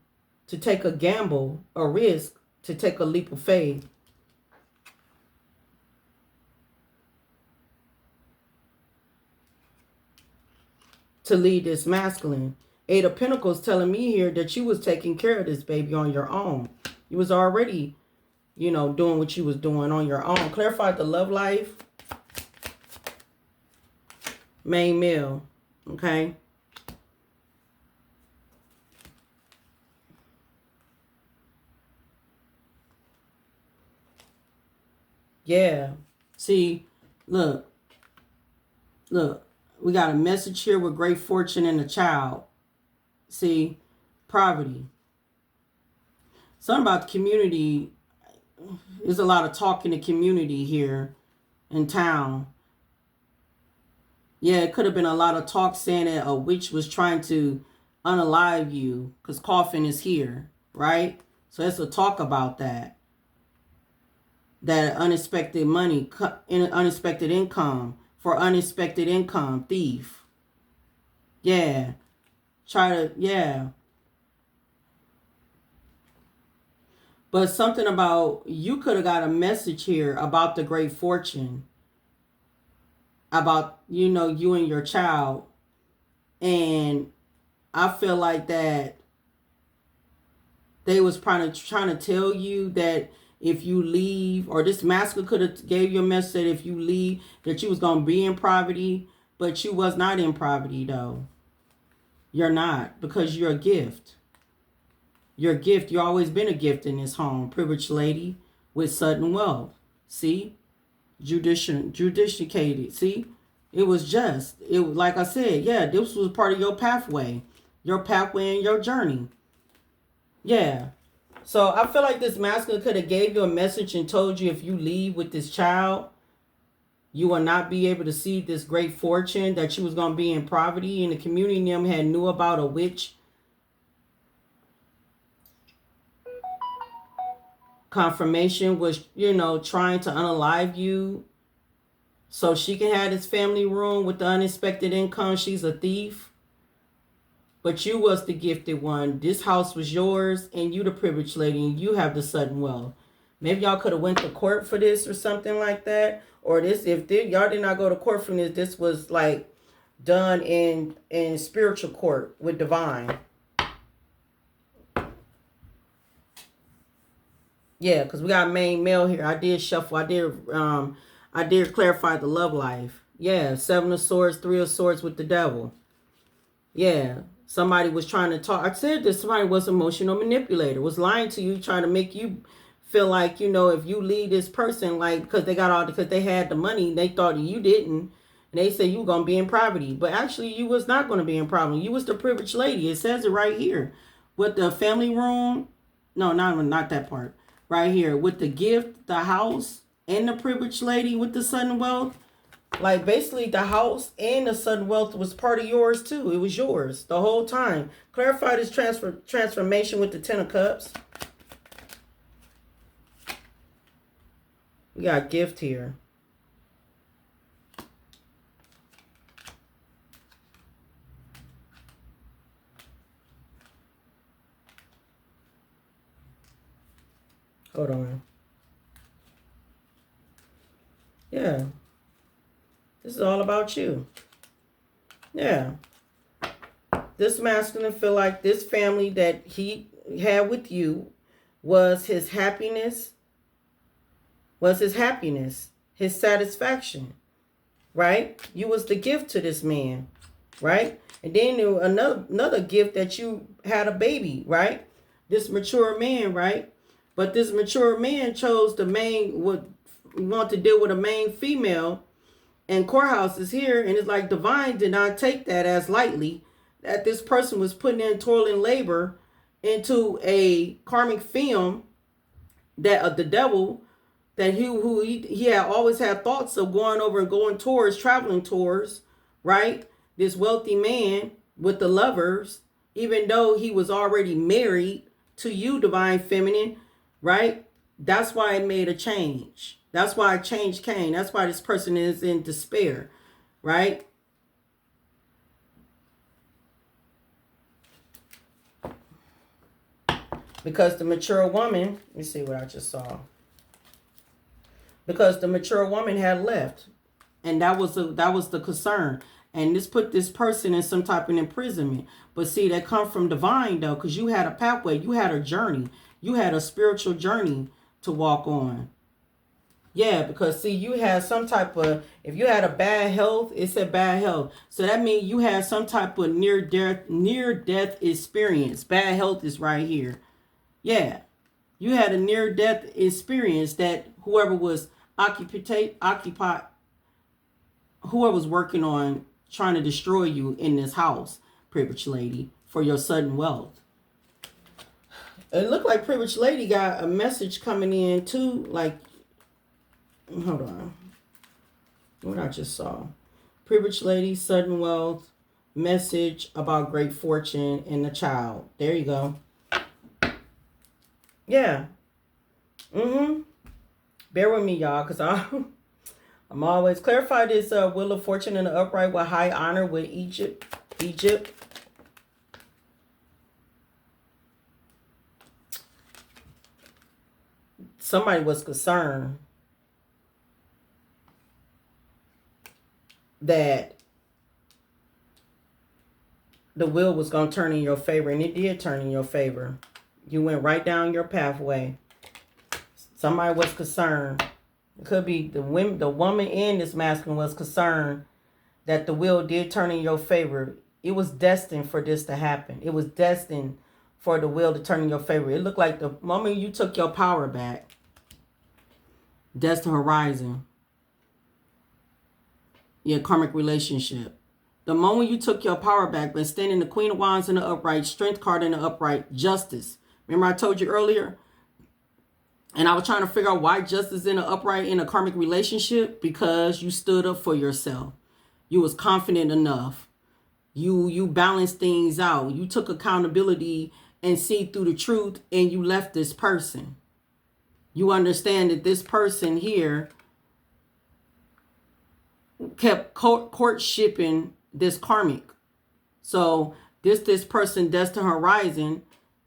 to take a gamble, a risk, to take a leap of faith. To lead this masculine. Eight of Pentacles telling me here that you was taking care of this baby on your own. You was already, doing what you was doing on your own. Clarify the love life. Main male. Okay. Yeah. See, look. We got a message here with great fortune and a child. See, poverty. Something about the community. There's a lot of talk in the community here in town. Yeah, it could have been a lot of talk saying that a witch was trying to unalive you because coffin is here, right? So there's a talk about that. That unexpected money, unexpected income, for unexpected income, thief. Yeah. Yeah. But something about, you could have got a message here about the great fortune. About, you and your child. And I feel like that they was trying to tell you that if you leave, or this masculine could have gave you a message that if you leave, that you was going to be in poverty, but you was not in poverty though. You're not, because you're a gift. You're a gift. You've always been a gift in this home. Privileged lady with sudden wealth. See? Judicated. See? It was just. Like I said, yeah, this was part of your pathway. Your pathway and your journey. Yeah. So I feel like this masculine could have gave you a message and told you if you leave with this child, you will not be able to see this great fortune, that you was going to be in poverty. And the community them had knew about a witch. Confirmation was, trying to unalive you so she can have this family room with the unexpected income. She's a thief. But you was the gifted one. This house was yours, and you the privileged lady, and you have the sudden wealth. Maybe y'all could have went to court for this or something like that. Or this, if y'all did not go to court for this, this was like done in spiritual court with divine. Yeah, because we got main male here. I did shuffle. I did clarify the love life. Yeah, 7 of Swords, 3 of Swords with the devil. Yeah. Somebody was trying to talk. I said this. Somebody was emotional manipulator. Was lying to you, trying to make you feel like, if you leave this person, like, because they had the money, they thought you didn't. And they said you were going to be in poverty. But actually, you was not going to be in poverty. You was the privileged lady. It says it right here. With the family room. No, not that part. Right here. With the gift, the house, and the privileged lady with the sudden wealth. Like, basically, the house and the sudden wealth was part of yours, too. It was yours the whole time. Clarify this transformation with the 10 of Cups. We got gift here. Hold on. Yeah. This is all about you. Yeah. This masculine feel like this family that he had with you was his happiness. His satisfaction. Right? You was the gift to this man. Right? And then there was another gift that you had a baby. Right? This mature man. Right? But this mature man chose want to deal with a main female. And courthouse is here, and it's like divine did not take that as lightly, that this person was putting in toil and labor into a karmic film that the devil, that he had always had thoughts of going over and going tours, traveling tours, right? This wealthy man with the lovers, even though he was already married to you, divine feminine, right? That's why it made a change. That's why change came. That's why this person is in despair, right? Because the mature woman, let me see what I just saw. Because the mature woman had left. And that was the concern. And this put this person in some type of imprisonment. But see, that come from divine though, because you had a pathway, you had a journey, you had a spiritual journey to walk on. Yeah, because see, you had some type of, if you had a bad health, it said bad health. So that means you had some type of near death experience. Bad health is right here. Yeah. You had a near death experience that whoever was whoever was working on trying to destroy you in this house, privileged lady, for your sudden wealth. It looked like privileged lady got a message coming in too, like, hold on. What I just saw. Privileged lady, sudden wealth, message about great fortune in the child. There you go. Yeah. Bear with me, y'all, because I'm always clarify this wheel of fortune in the upright with high honor with Egypt. Somebody was concerned that the wheel was going to turn in your favor, and it did turn in your favor. You went right down your pathway. Somebody was concerned. It could be the woman in this masculine was concerned that the wheel did turn in your favor. It was destined for this to happen. It was destined for the wheel to turn in your favor. It looked like the moment you took your power back. Destined horizon. Your karmic relationship. The moment you took your power back, but standing the Queen of Wands in the upright, Strength card in the upright, Justice. Remember I told you earlier? And I was trying to figure out why justice in the upright in a karmic relationship. Because you stood up for yourself. You was confident enough. You balanced things out. You took accountability and see through the truth, and you left this person. You understand that this person here kept courtshipping this karmic. So this person destined horizon,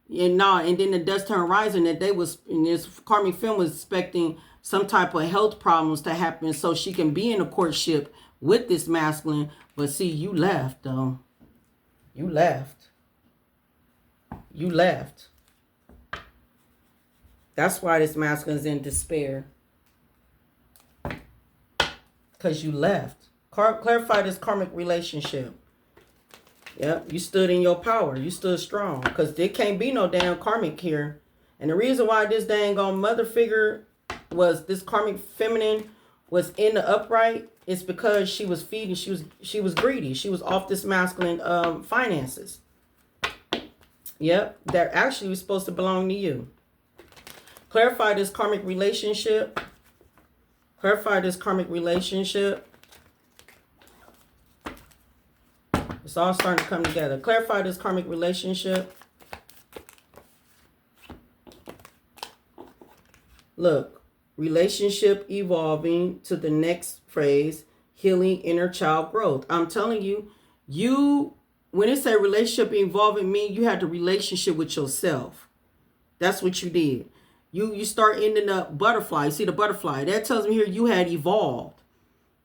and then the destined horizon that they was in this karmic film was expecting some type of health problems to happen so she can be in a courtship with this masculine. But see, you left though. You left. That's why this masculine is in despair. Because you left. Clarify this karmic relationship. Yep, you stood in your power. You stood strong. Because there can't be no damn karmic here. And the reason why this dang on mother figure was this karmic feminine was in the upright is because she was feeding. She was greedy. She was off this masculine finances. Yep, that actually was supposed to belong to you. Clarify this karmic relationship. Clarify this karmic relationship. It's all starting to come together. Clarify this karmic relationship. Look, relationship evolving to the next phrase, healing inner child growth. I'm telling you, when it said relationship evolving, mean you had the relationship with yourself. That's what you did. You start ending up butterfly. See the butterfly? That tells me here you had evolved.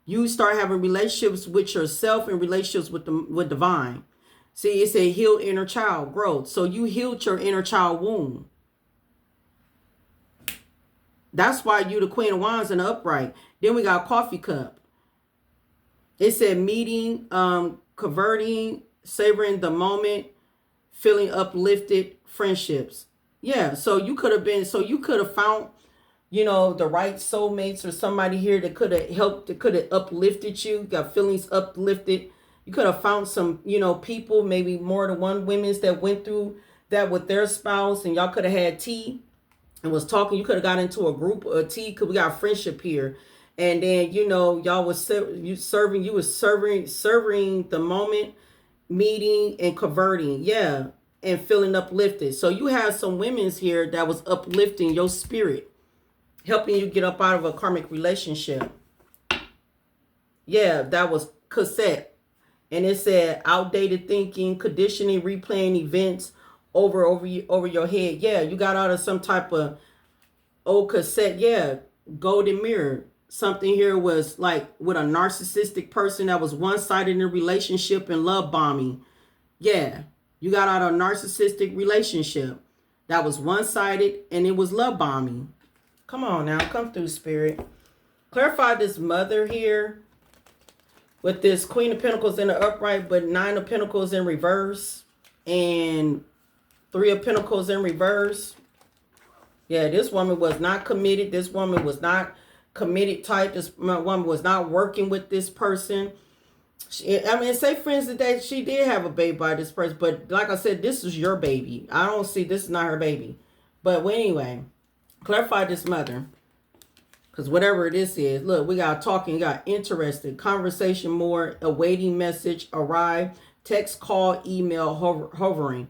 You start having relationships with yourself and relationships with divine. See, it said heal inner child growth. So you healed your inner child wound. That's why you the Queen of Wands in the upright. Then we got coffee cup. It said meeting, converting, savoring the moment, feeling uplifted, friendships. Yeah, so you could have found, the right soulmates or somebody here that could have helped, that could have uplifted you, got feelings uplifted. You could have found some, people, maybe more than one women's that went through that with their spouse, and y'all could have had tea and was talking. You could have got into a group of tea because we got friendship here. And then, y'all was serving the moment, meeting and converting. Yeah. And feeling uplifted. So you have some women's here that was uplifting your spirit. helping you get up out of a karmic relationship. Yeah, that was cassette. And it said outdated thinking, conditioning, replaying events over your head. Yeah, you got out of some type of old cassette. Yeah, golden mirror. Something here was like with a narcissistic person that was one-sided in a relationship and love bombing. Yeah, you got out of a narcissistic relationship that was one-sided and it was love bombing. Come on now, come through, Spirit. Clarify this mother here with this Queen of Pentacles in the upright, but Nine of Pentacles in reverse and Three of Pentacles in reverse. Yeah, this woman was not committed. This woman was not committed type. This woman was not working with this person. I mean, say for instance that she did have a baby by this person, but like I said, this is your baby. I don't see, this is not her baby. But anyway, clarify this mother. Because whatever this is, look, we got talking, got interested, conversation more, awaiting message, arrive, text, call, email, hovering.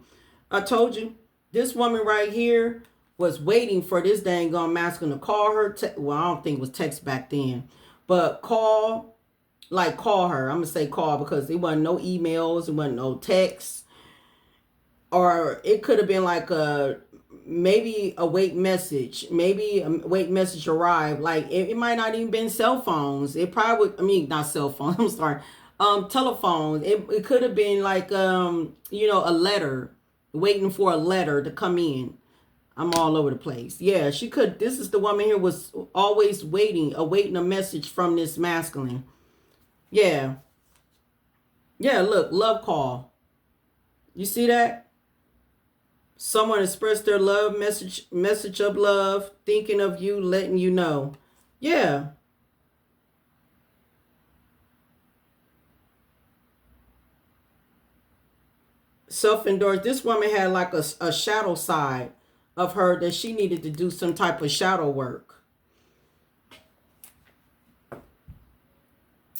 I told you, this woman right here was waiting for this dang gone masculine to call her. Well, I don't think it was text back then, but call, like call her. I'm going to say call because there wasn't no emails, there wasn't no texts. Or it could have been like maybe a wait message, maybe a wait message arrived. Like it might not even been cell phones. It probably would, I mean, not cell phones, I'm sorry. Telephones. It could have been like, you know, a letter, waiting for a letter to come in. I'm all over the place. Yeah, she could. This is the woman here was always waiting, awaiting a message from this masculine. Yeah. Yeah, look, love call. You see that? Someone expressed their love, message of love, thinking of you, letting you know. Yeah. Self-endorsed. This woman had like a shadow side of her that she needed to do some type of shadow work.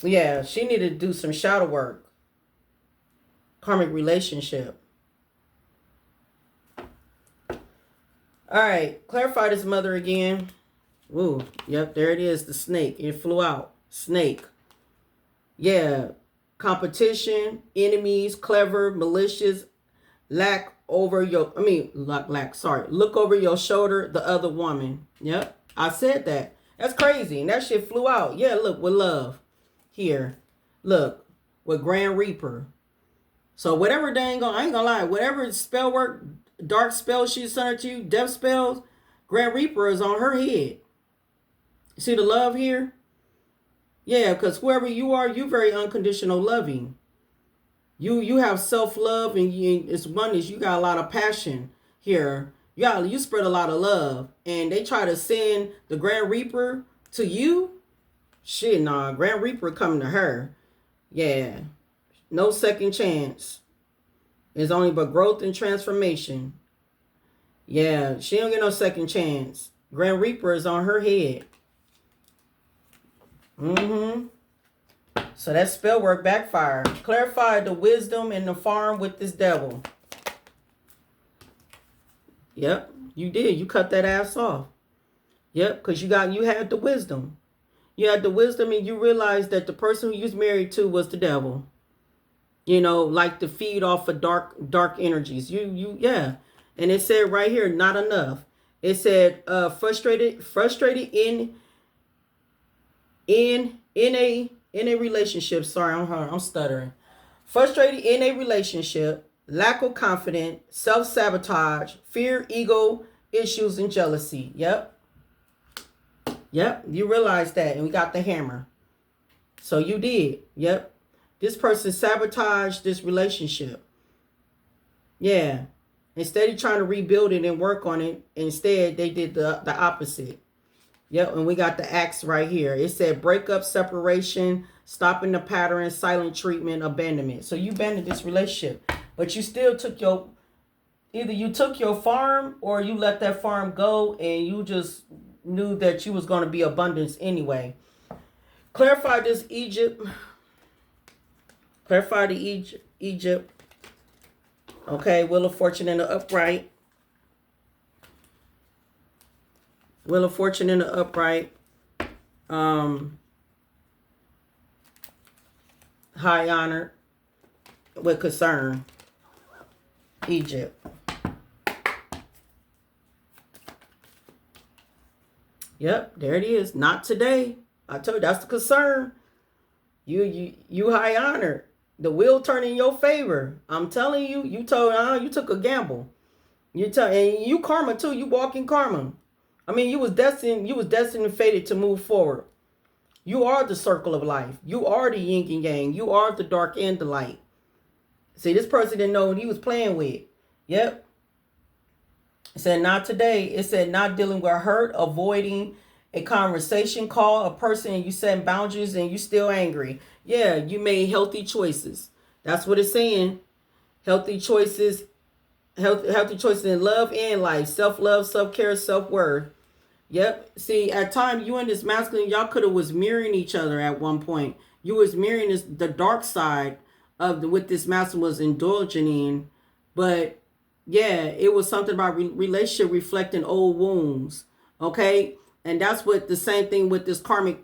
Yeah, she needed to do some shadow work. Karmic relationship. All right, clarify this mother again. Ooh, yep, there it is, the snake. It flew out. Snake. Yeah, competition, enemies, clever, malicious, look over your shoulder, the other woman. Yep, I said that. That's crazy, and that shit flew out. Yeah, look, with love. Here, look, with Grand Reaper. So whatever I ain't gonna lie, whatever spell work, dark spells she sent to you, death spells, Grand Reaper is on her head. See the love here? Yeah, because whoever you are, you very unconditional loving. You have self-love, and it's one is you got a lot of passion here. You spread a lot of love, and they try to send the Grand Reaper to you. Shit, nah, Grand Reaper coming to her. Yeah, no second chance. It's only but growth and transformation. Yeah, she don't get no second chance. Grand Reaper is on her head. So that spell work backfired. Clarify the wisdom and the farm with this devil. Yep, you did. You cut that ass off. Yep, because you had the wisdom. You had the wisdom, and you realized that the person who you was married to was the devil. You know, like to feed off of dark energies. Yeah. And it said right here, not enough. It said frustrated in a relationship. Sorry, I'm stuttering. Frustrated in a relationship, lack of confidence, self-sabotage, fear, ego issues, and jealousy. Yep, you realize that, and we got the hammer. So you did. Yep. This person sabotaged this relationship. Yeah. Instead of trying to rebuild it and work on it, instead they did the opposite. Yep, and we got the axe right here. It said breakup, separation, stopping the pattern, silent treatment, abandonment. So you abandoned this relationship, but you still took either you took your farm or you let that farm go, and you just knew that you was going to be abundance anyway. Clarify this Egypt. Clarify the Egypt. Okay, Wheel of Fortune in the upright. Wheel of Fortune in the upright. High honor with concern. Egypt. Yep, there it is. Not today. I told you that's the concern. You high honor. The wheel turned in your favor. I'm telling you, you took a gamble. And you karma too. You walk in karma. I mean, you was destined and fated to move forward. You are the circle of life. You are the yin and yang. You are the dark and the light. See, this person didn't know what he was playing with. Yep. It said not today. It said not dealing with hurt, avoiding a conversation, call a person, and you set boundaries and you still angry. Yeah, you made healthy choices. That's what it's saying. Healthy choices. Healthy choices in love and life. Self-love, self-care, self-worth. Yep. See, at times you and this masculine, y'all could have was mirroring each other at one point. You was mirroring the dark side of what this masculine was indulging in. But yeah, it was something about relationship reflecting old wounds. Okay. And that's what the same thing with this karmic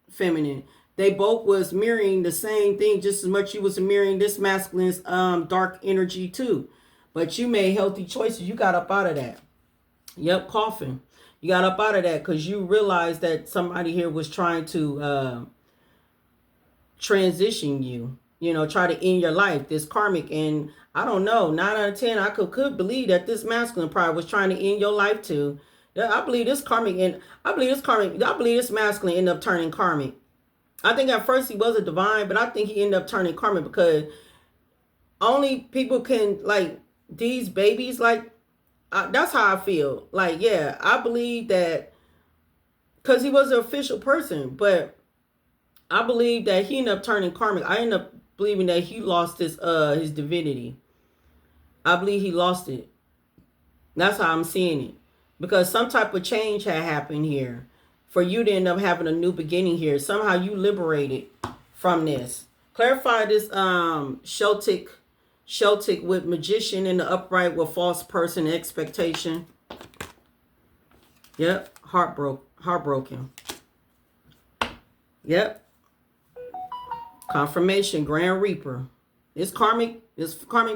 feminine. They both was mirroring the same thing just as much. You was mirroring this masculine's dark energy too. But you made healthy choices. You got up out of that. Yep, coughing. You got up out of that because you realized that somebody here was trying to transition you. You know, try to end your life. This karmic. And I don't know, 9 out of 10, I could believe that this masculine probably was trying to end your life too. Yeah, I believe this karmic, and I believe this masculine ended up turning karmic. I think at first he was a divine, but I think he ended up turning karmic because only people can, like, these babies, like, that's how I feel. Like, yeah, I believe that because he was an official person, but I believe that he ended up turning karmic. I ended up believing that he lost his divinity. I believe he lost it. That's how I'm seeing it. Because some type of change had happened here. For you to end up having a new beginning here. Somehow you liberated from this. Clarify this Celtic with magician in the upright with false person expectation. Yep. Heartbroken. Yep. Confirmation. Grand Reaper. This karmic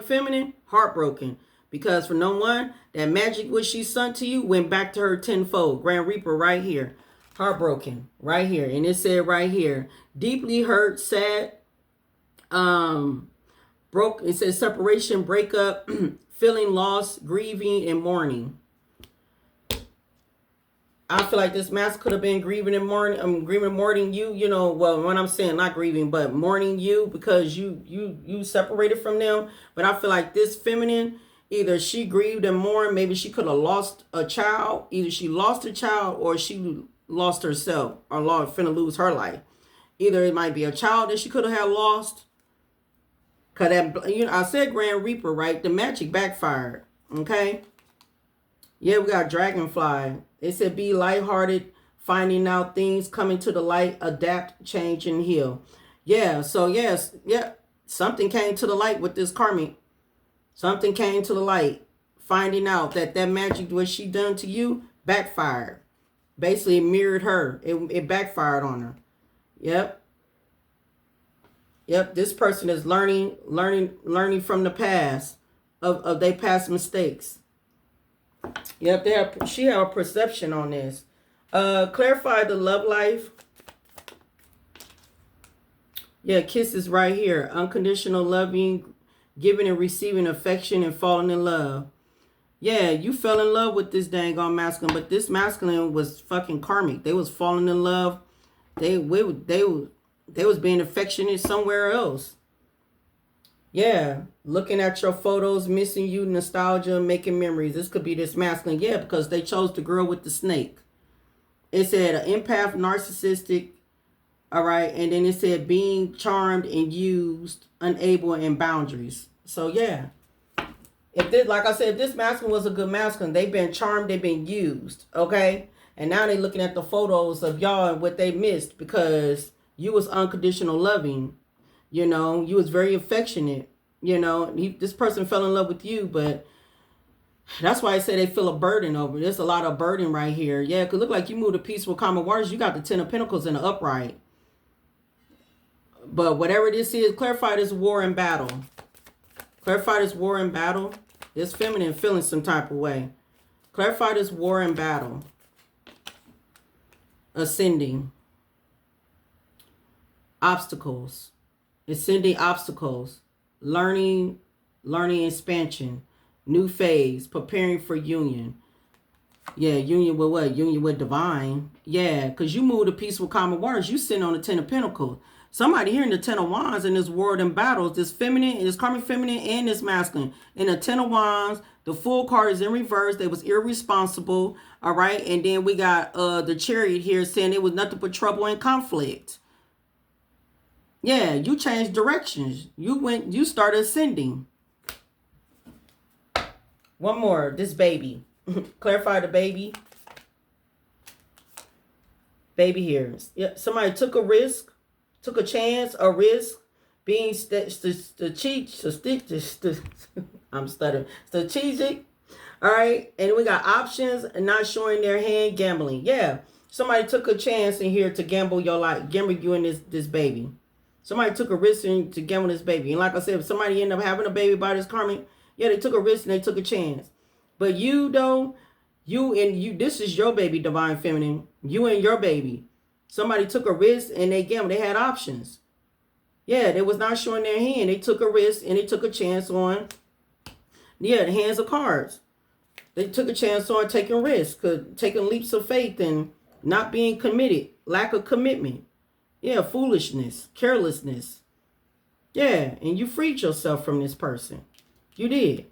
feminine, heartbroken. Because for no one, that magic which she sent to you went back to her tenfold. Grand Reaper right here. Heartbroken. Right here. And it said right here. Deeply hurt, sad. It says separation, breakup, feeling lost, grieving, and mourning. I feel like this mask could have been grieving and mourning you, you know, well, when I'm saying not grieving, but mourning you because you separated from them. But I feel like this feminine, either she grieved and mourned, maybe she could have lost a child. Either she lost a child or she lost herself or finna lose her life. Either it might be a child that she could have had lost. Cause that, you know, I said Grand Reaper, right? The magic backfired. Okay. Yeah, we got Dragonfly. It said be lighthearted, finding out things, coming to the light, adapt, change, and heal. Yeah, so yes, yeah, something came to the light with this karmic. Something came to the light, finding out that magic, what she done to you, backfired. Basically, it mirrored her. It backfired on her. Yep. Yep, this person is learning from the past of their past mistakes. Yep, she have a perception on this. Clarify the love life. Yeah, kisses right here. Unconditional loving, giving and receiving affection and falling in love. Yeah, you fell in love with this dang on masculine, but this masculine was fucking karmic. They was falling in love. They was being affectionate somewhere else. Yeah, looking at your photos, missing you, nostalgia, making memories. This could be this masculine. Yeah, because they chose the girl with the snake. It said an empath, narcissistic. All right. And then it said being charmed and used, unable, and boundaries. So, yeah. If this, like I said, if this masculine was a good masculine, they've been charmed, they've been used. Okay. And now they're looking at the photos of y'all and what they missed because you was unconditional loving. You know, you was very affectionate. You know, this person fell in love with you, but That's why I say they feel a burden over. There's a lot of burden right here. Yeah, it could look like you moved to peaceful common waters. You got the Ten of Pentacles in the upright. But whatever this is, clarify this war and battle. Clarify this war and battle. This feminine feeling some type of way. Clarify this war and battle. Ascending. Obstacles. Ascending obstacles. Learning expansion. New phase. Preparing for union. Yeah, union with what? Union with divine. Yeah, because you move to peaceful common waters. You sitting on the Ten of Pentacles. Somebody here in the Ten of Wands in this world and battles, this feminine, this karmic feminine and this masculine. In the Ten of Wands, the Fool card is in reverse. They was irresponsible. All right. And then we got the Chariot here saying it was nothing but trouble and conflict. Yeah, you changed directions. You started ascending. One more, this baby. Clarify the baby. Baby here. Yeah, somebody took a risk. Took a chance, a risk, being I'm stuttering. Strategic. All right. And we got options and not showing their hand, gambling. Yeah. Somebody took a chance in here to gamble your life, gamble you and this baby. Somebody took a risk to gamble this baby. And like I said, if somebody ended up having a baby by this karmic, yeah, they took a risk and they took a chance. But you though, you, this is your baby, divine feminine. You and your baby. Somebody took a risk and they gambled. They had options. Yeah, they was not showing their hand. They took a risk and they took a chance on, yeah, the hands of cards. They took a chance on taking risks, taking leaps of faith and not being committed, lack of commitment. Yeah, foolishness, carelessness. Yeah, and you freed yourself from this person. You did.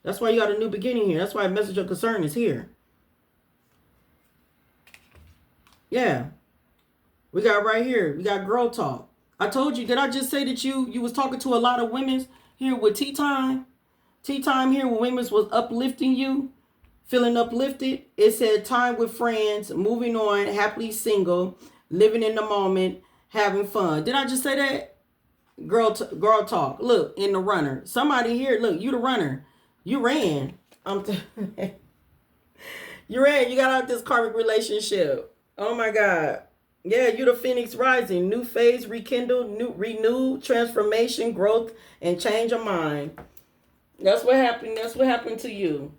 That's why you got a new beginning here. That's why message of concern is here. Yeah. We got right here. We got girl talk. I told you, did I just say that you was talking to a lot of women here with tea time? Tea time here when women was uplifting you, feeling uplifted. It said time with friends, moving on, happily single, living in the moment, having fun. Did I just say that? Girl talk. Look, in the runner. Somebody here, look, you the runner. You ran. You ran. You got out this karmic relationship. Oh my God. Yeah, you the phoenix rising. New phase, rekindled, renewed, transformation, growth, and change of mind. That's what happened. That's what happened to you.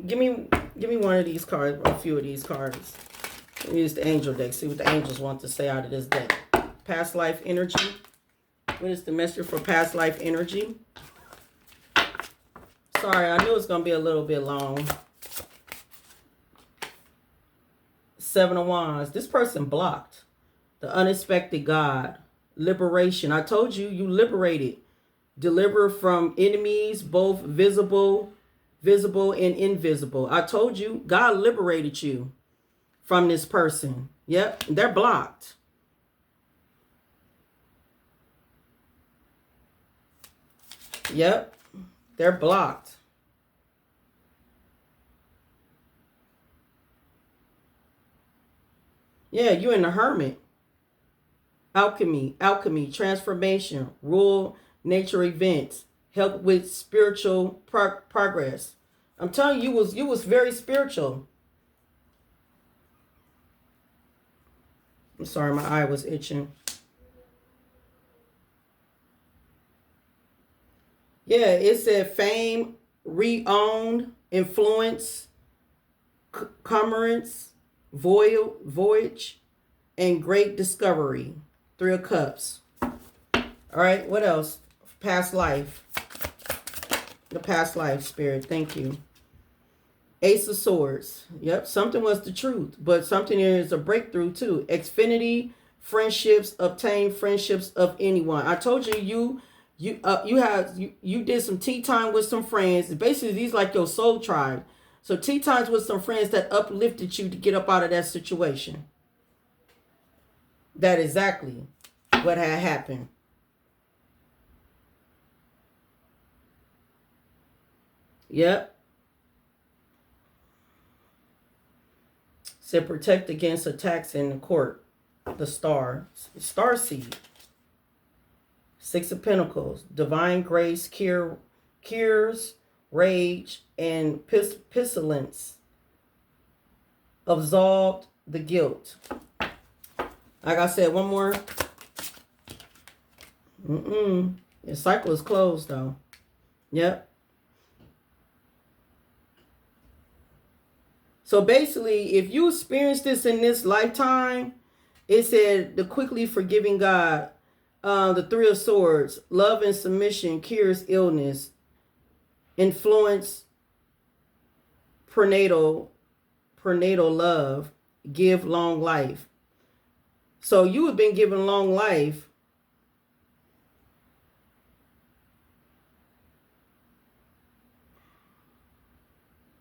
Give me one of these cards, or a few of these cards. Let me use the angel deck. See what the angels want to say out of this deck. Past life energy. What is the message for past life energy? Sorry, I knew it was going to be a little bit long. Seven of Wands. This person blocked. The unexpected God. Liberation. I told you, you liberated. Deliver from enemies, both visible and invisible. I told you, God liberated you from this person. Yep, they're blocked. Yep, they're blocked. Yeah, you're in the hermit. Alchemy, transformation, rule, nature events, help with spiritual progress. I'm telling you, you was very spiritual. I'm sorry, my eye was itching. Yeah, it said fame, re-owned, influence, commerce, voyage, and great discovery. Three of Cups. All right, what else? Past life. The past life spirit. Thank you. Ace of Swords. Yep, something was the truth, but something here is a breakthrough too. Xfinity, friendships, obtain friendships of anyone. I told you, you did some tea time with some friends. Basically, these like your soul tribe. So tea times with some friends that uplifted you to get up out of that situation. That exactly what had happened. Yep. Said protect against attacks in the court. The star seed. Six of Pentacles. Divine grace cures rage, and pestilence absolved the guilt. Like I said, one more. The cycle is closed though. Yep. So basically, if you experience this in this lifetime, it said the quickly forgiving God, the Three of Swords, love and submission cures illness, influence prenatal love, give long life. So you have been given long life.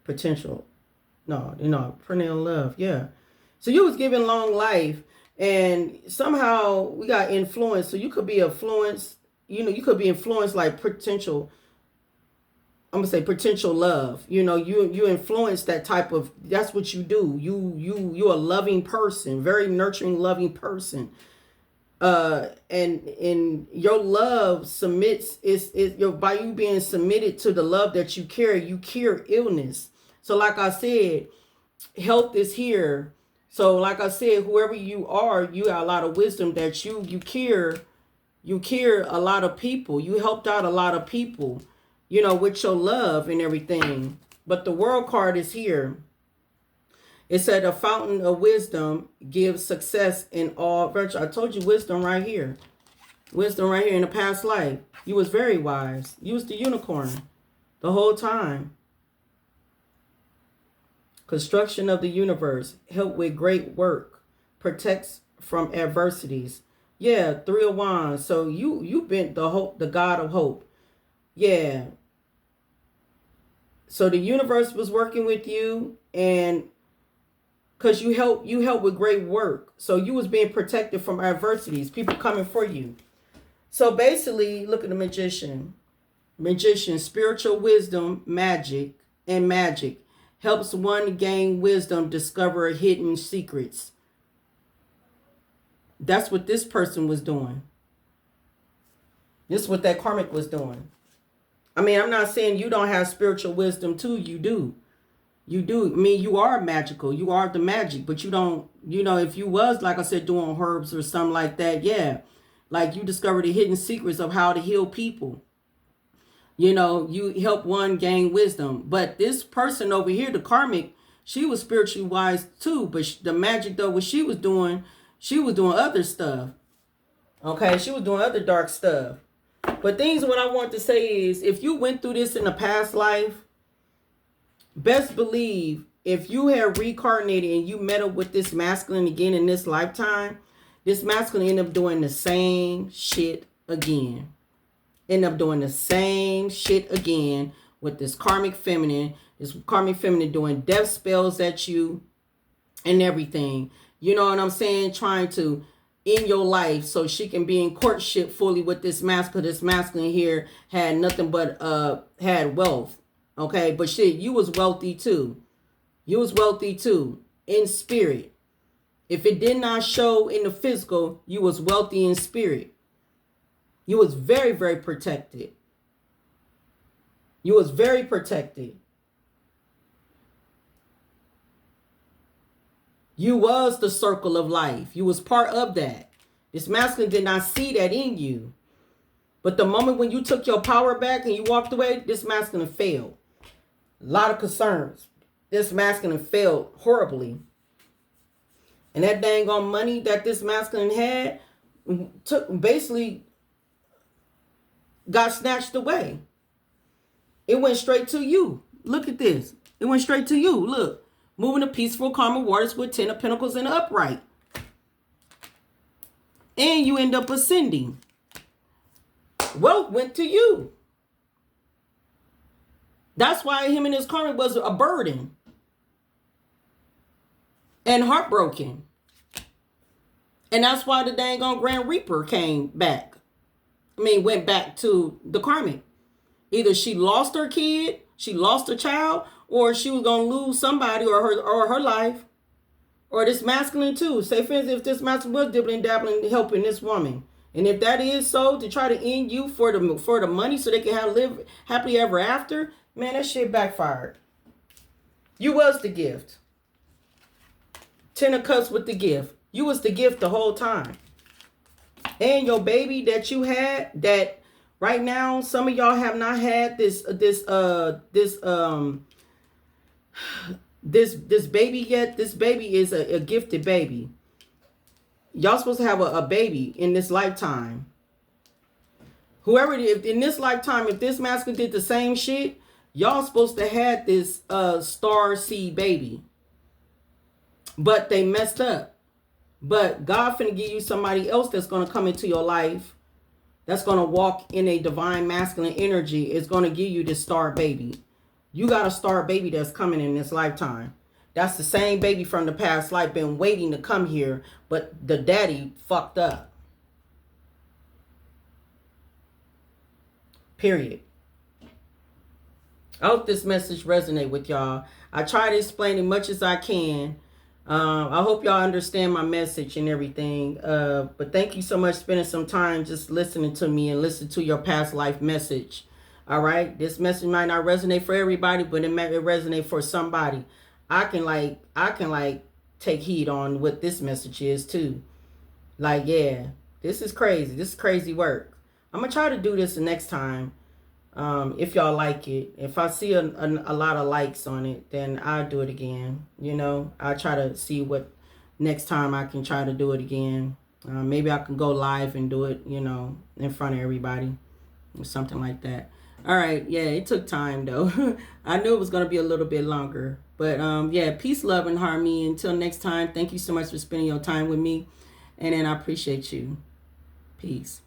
Potential. No, prenatal love. Yeah. So you was given long life, and somehow we got influenced. So you could be influenced, you could be influenced like potential. I'm gonna say potential love. You influence that type of. That's what you do. You're a loving person, very nurturing, loving person. And your love submits by you being submitted to the love that you carry. You cure illness. So, like I said, health is here. So, like I said, whoever you are, you got a lot of wisdom that you cure. You cure a lot of people. You helped out a lot of people. With your love and everything. But the world card is here. It said a fountain of wisdom gives success in all virtue. I told you wisdom right here. Wisdom right here in the past life. You was very wise. You was the unicorn the whole time. Construction of the universe. Help with great work. Protects from adversities. Yeah, Three of Wands. So you've been the God of hope. Yeah. So the universe was working with you, and because you help with great work. So you was being protected from adversities, people coming for you. So basically, look at the magician. Magician, spiritual wisdom, magic helps one gain wisdom, discover hidden secrets. That's what this person was doing. This is what that karmic was doing. I mean, I'm not saying you don't have spiritual wisdom too. You do. You do. I mean, you are magical. You are the magic, but you don't, if you was, like I said, doing herbs or something like that, yeah. Like you discovered the hidden secrets of how to heal people. You help one gain wisdom. But this person over here, the karmic, she was spiritually wise too. But the magic though, what she was doing other stuff. Okay, she was doing other dark stuff. But what I want to say is, if you went through this in a past life, best believe if you had reincarnated and you met up with this masculine again in this lifetime, this masculine end up doing the same shit again. End up doing the same shit again with this karmic feminine. This karmic feminine doing death spells at you and everything. You know what I'm saying? Trying to in your life so she can be in courtship fully with this masculine. This masculine here had nothing but had wealth. Okay, but shit, you was wealthy too. You was wealthy too in spirit. If it did not show in the physical, you was wealthy in spirit. You was very, very protected. You was very protected. You was the circle of life. You was part of that. This masculine did not see that in you. But the moment when you took your power back and you walked away, this masculine failed. A lot of concerns. This masculine failed horribly. And that dang on money that this masculine had basically got snatched away. It went straight to you. Look at this. It went straight to you. Look. Moving to peaceful, calmer waters with 10 of Pentacles and upright. And you end up ascending. Wealth went to you. That's why him and his karmic was a burden. And heartbroken. And that's why the dang on Grand Reaper came back. Went back to the karmic. Either she lost her kid, she lost her child, or she was going to lose somebody or her life. Or this masculine too. Say for instance, if this masculine was dibbling dabbling helping this woman. And if that is so, to try to end you for the money so they can live happily ever after, Man, that shit backfired. You was the gift. 10 of Cups with the gift. You was the gift the whole time. And your baby that you had, that right now some of y'all have not had this baby yet. This baby is a gifted baby. Y'all supposed to have a baby in this lifetime. Whoever it is, in this lifetime, if this masculine did the same shit, y'all supposed to have this star seed baby. But they messed up. But God finna give you somebody else that's gonna come into your life, that's gonna walk in a divine masculine energy. It's gonna give you this star baby. You got a star baby that's coming in this lifetime. That's the same baby from the past life, been waiting to come here, but the daddy fucked up. Period. I hope this message resonate with y'all. I try to explain as much as I can. I hope y'all understand my message and everything. But thank you so much for spending some time just listening to me and listen to your past life message. All right. This message might not resonate for everybody, but it might resonate for somebody. I can take heed on what this message is too. Like, yeah, this is crazy. This is crazy work. I'm gonna try to do this the next time. If y'all like it. If I see a lot of likes on it, then I'll do it again. You know, I'll try to see what next time I can try to do it again. Maybe I can go live and do it, you know, in front of everybody or something like that. All right. Yeah, it took time though. I knew it was going to be a little bit longer. But yeah, peace, love, and harmony. Until next time, thank you so much for spending your time with me. And then I appreciate you. Peace.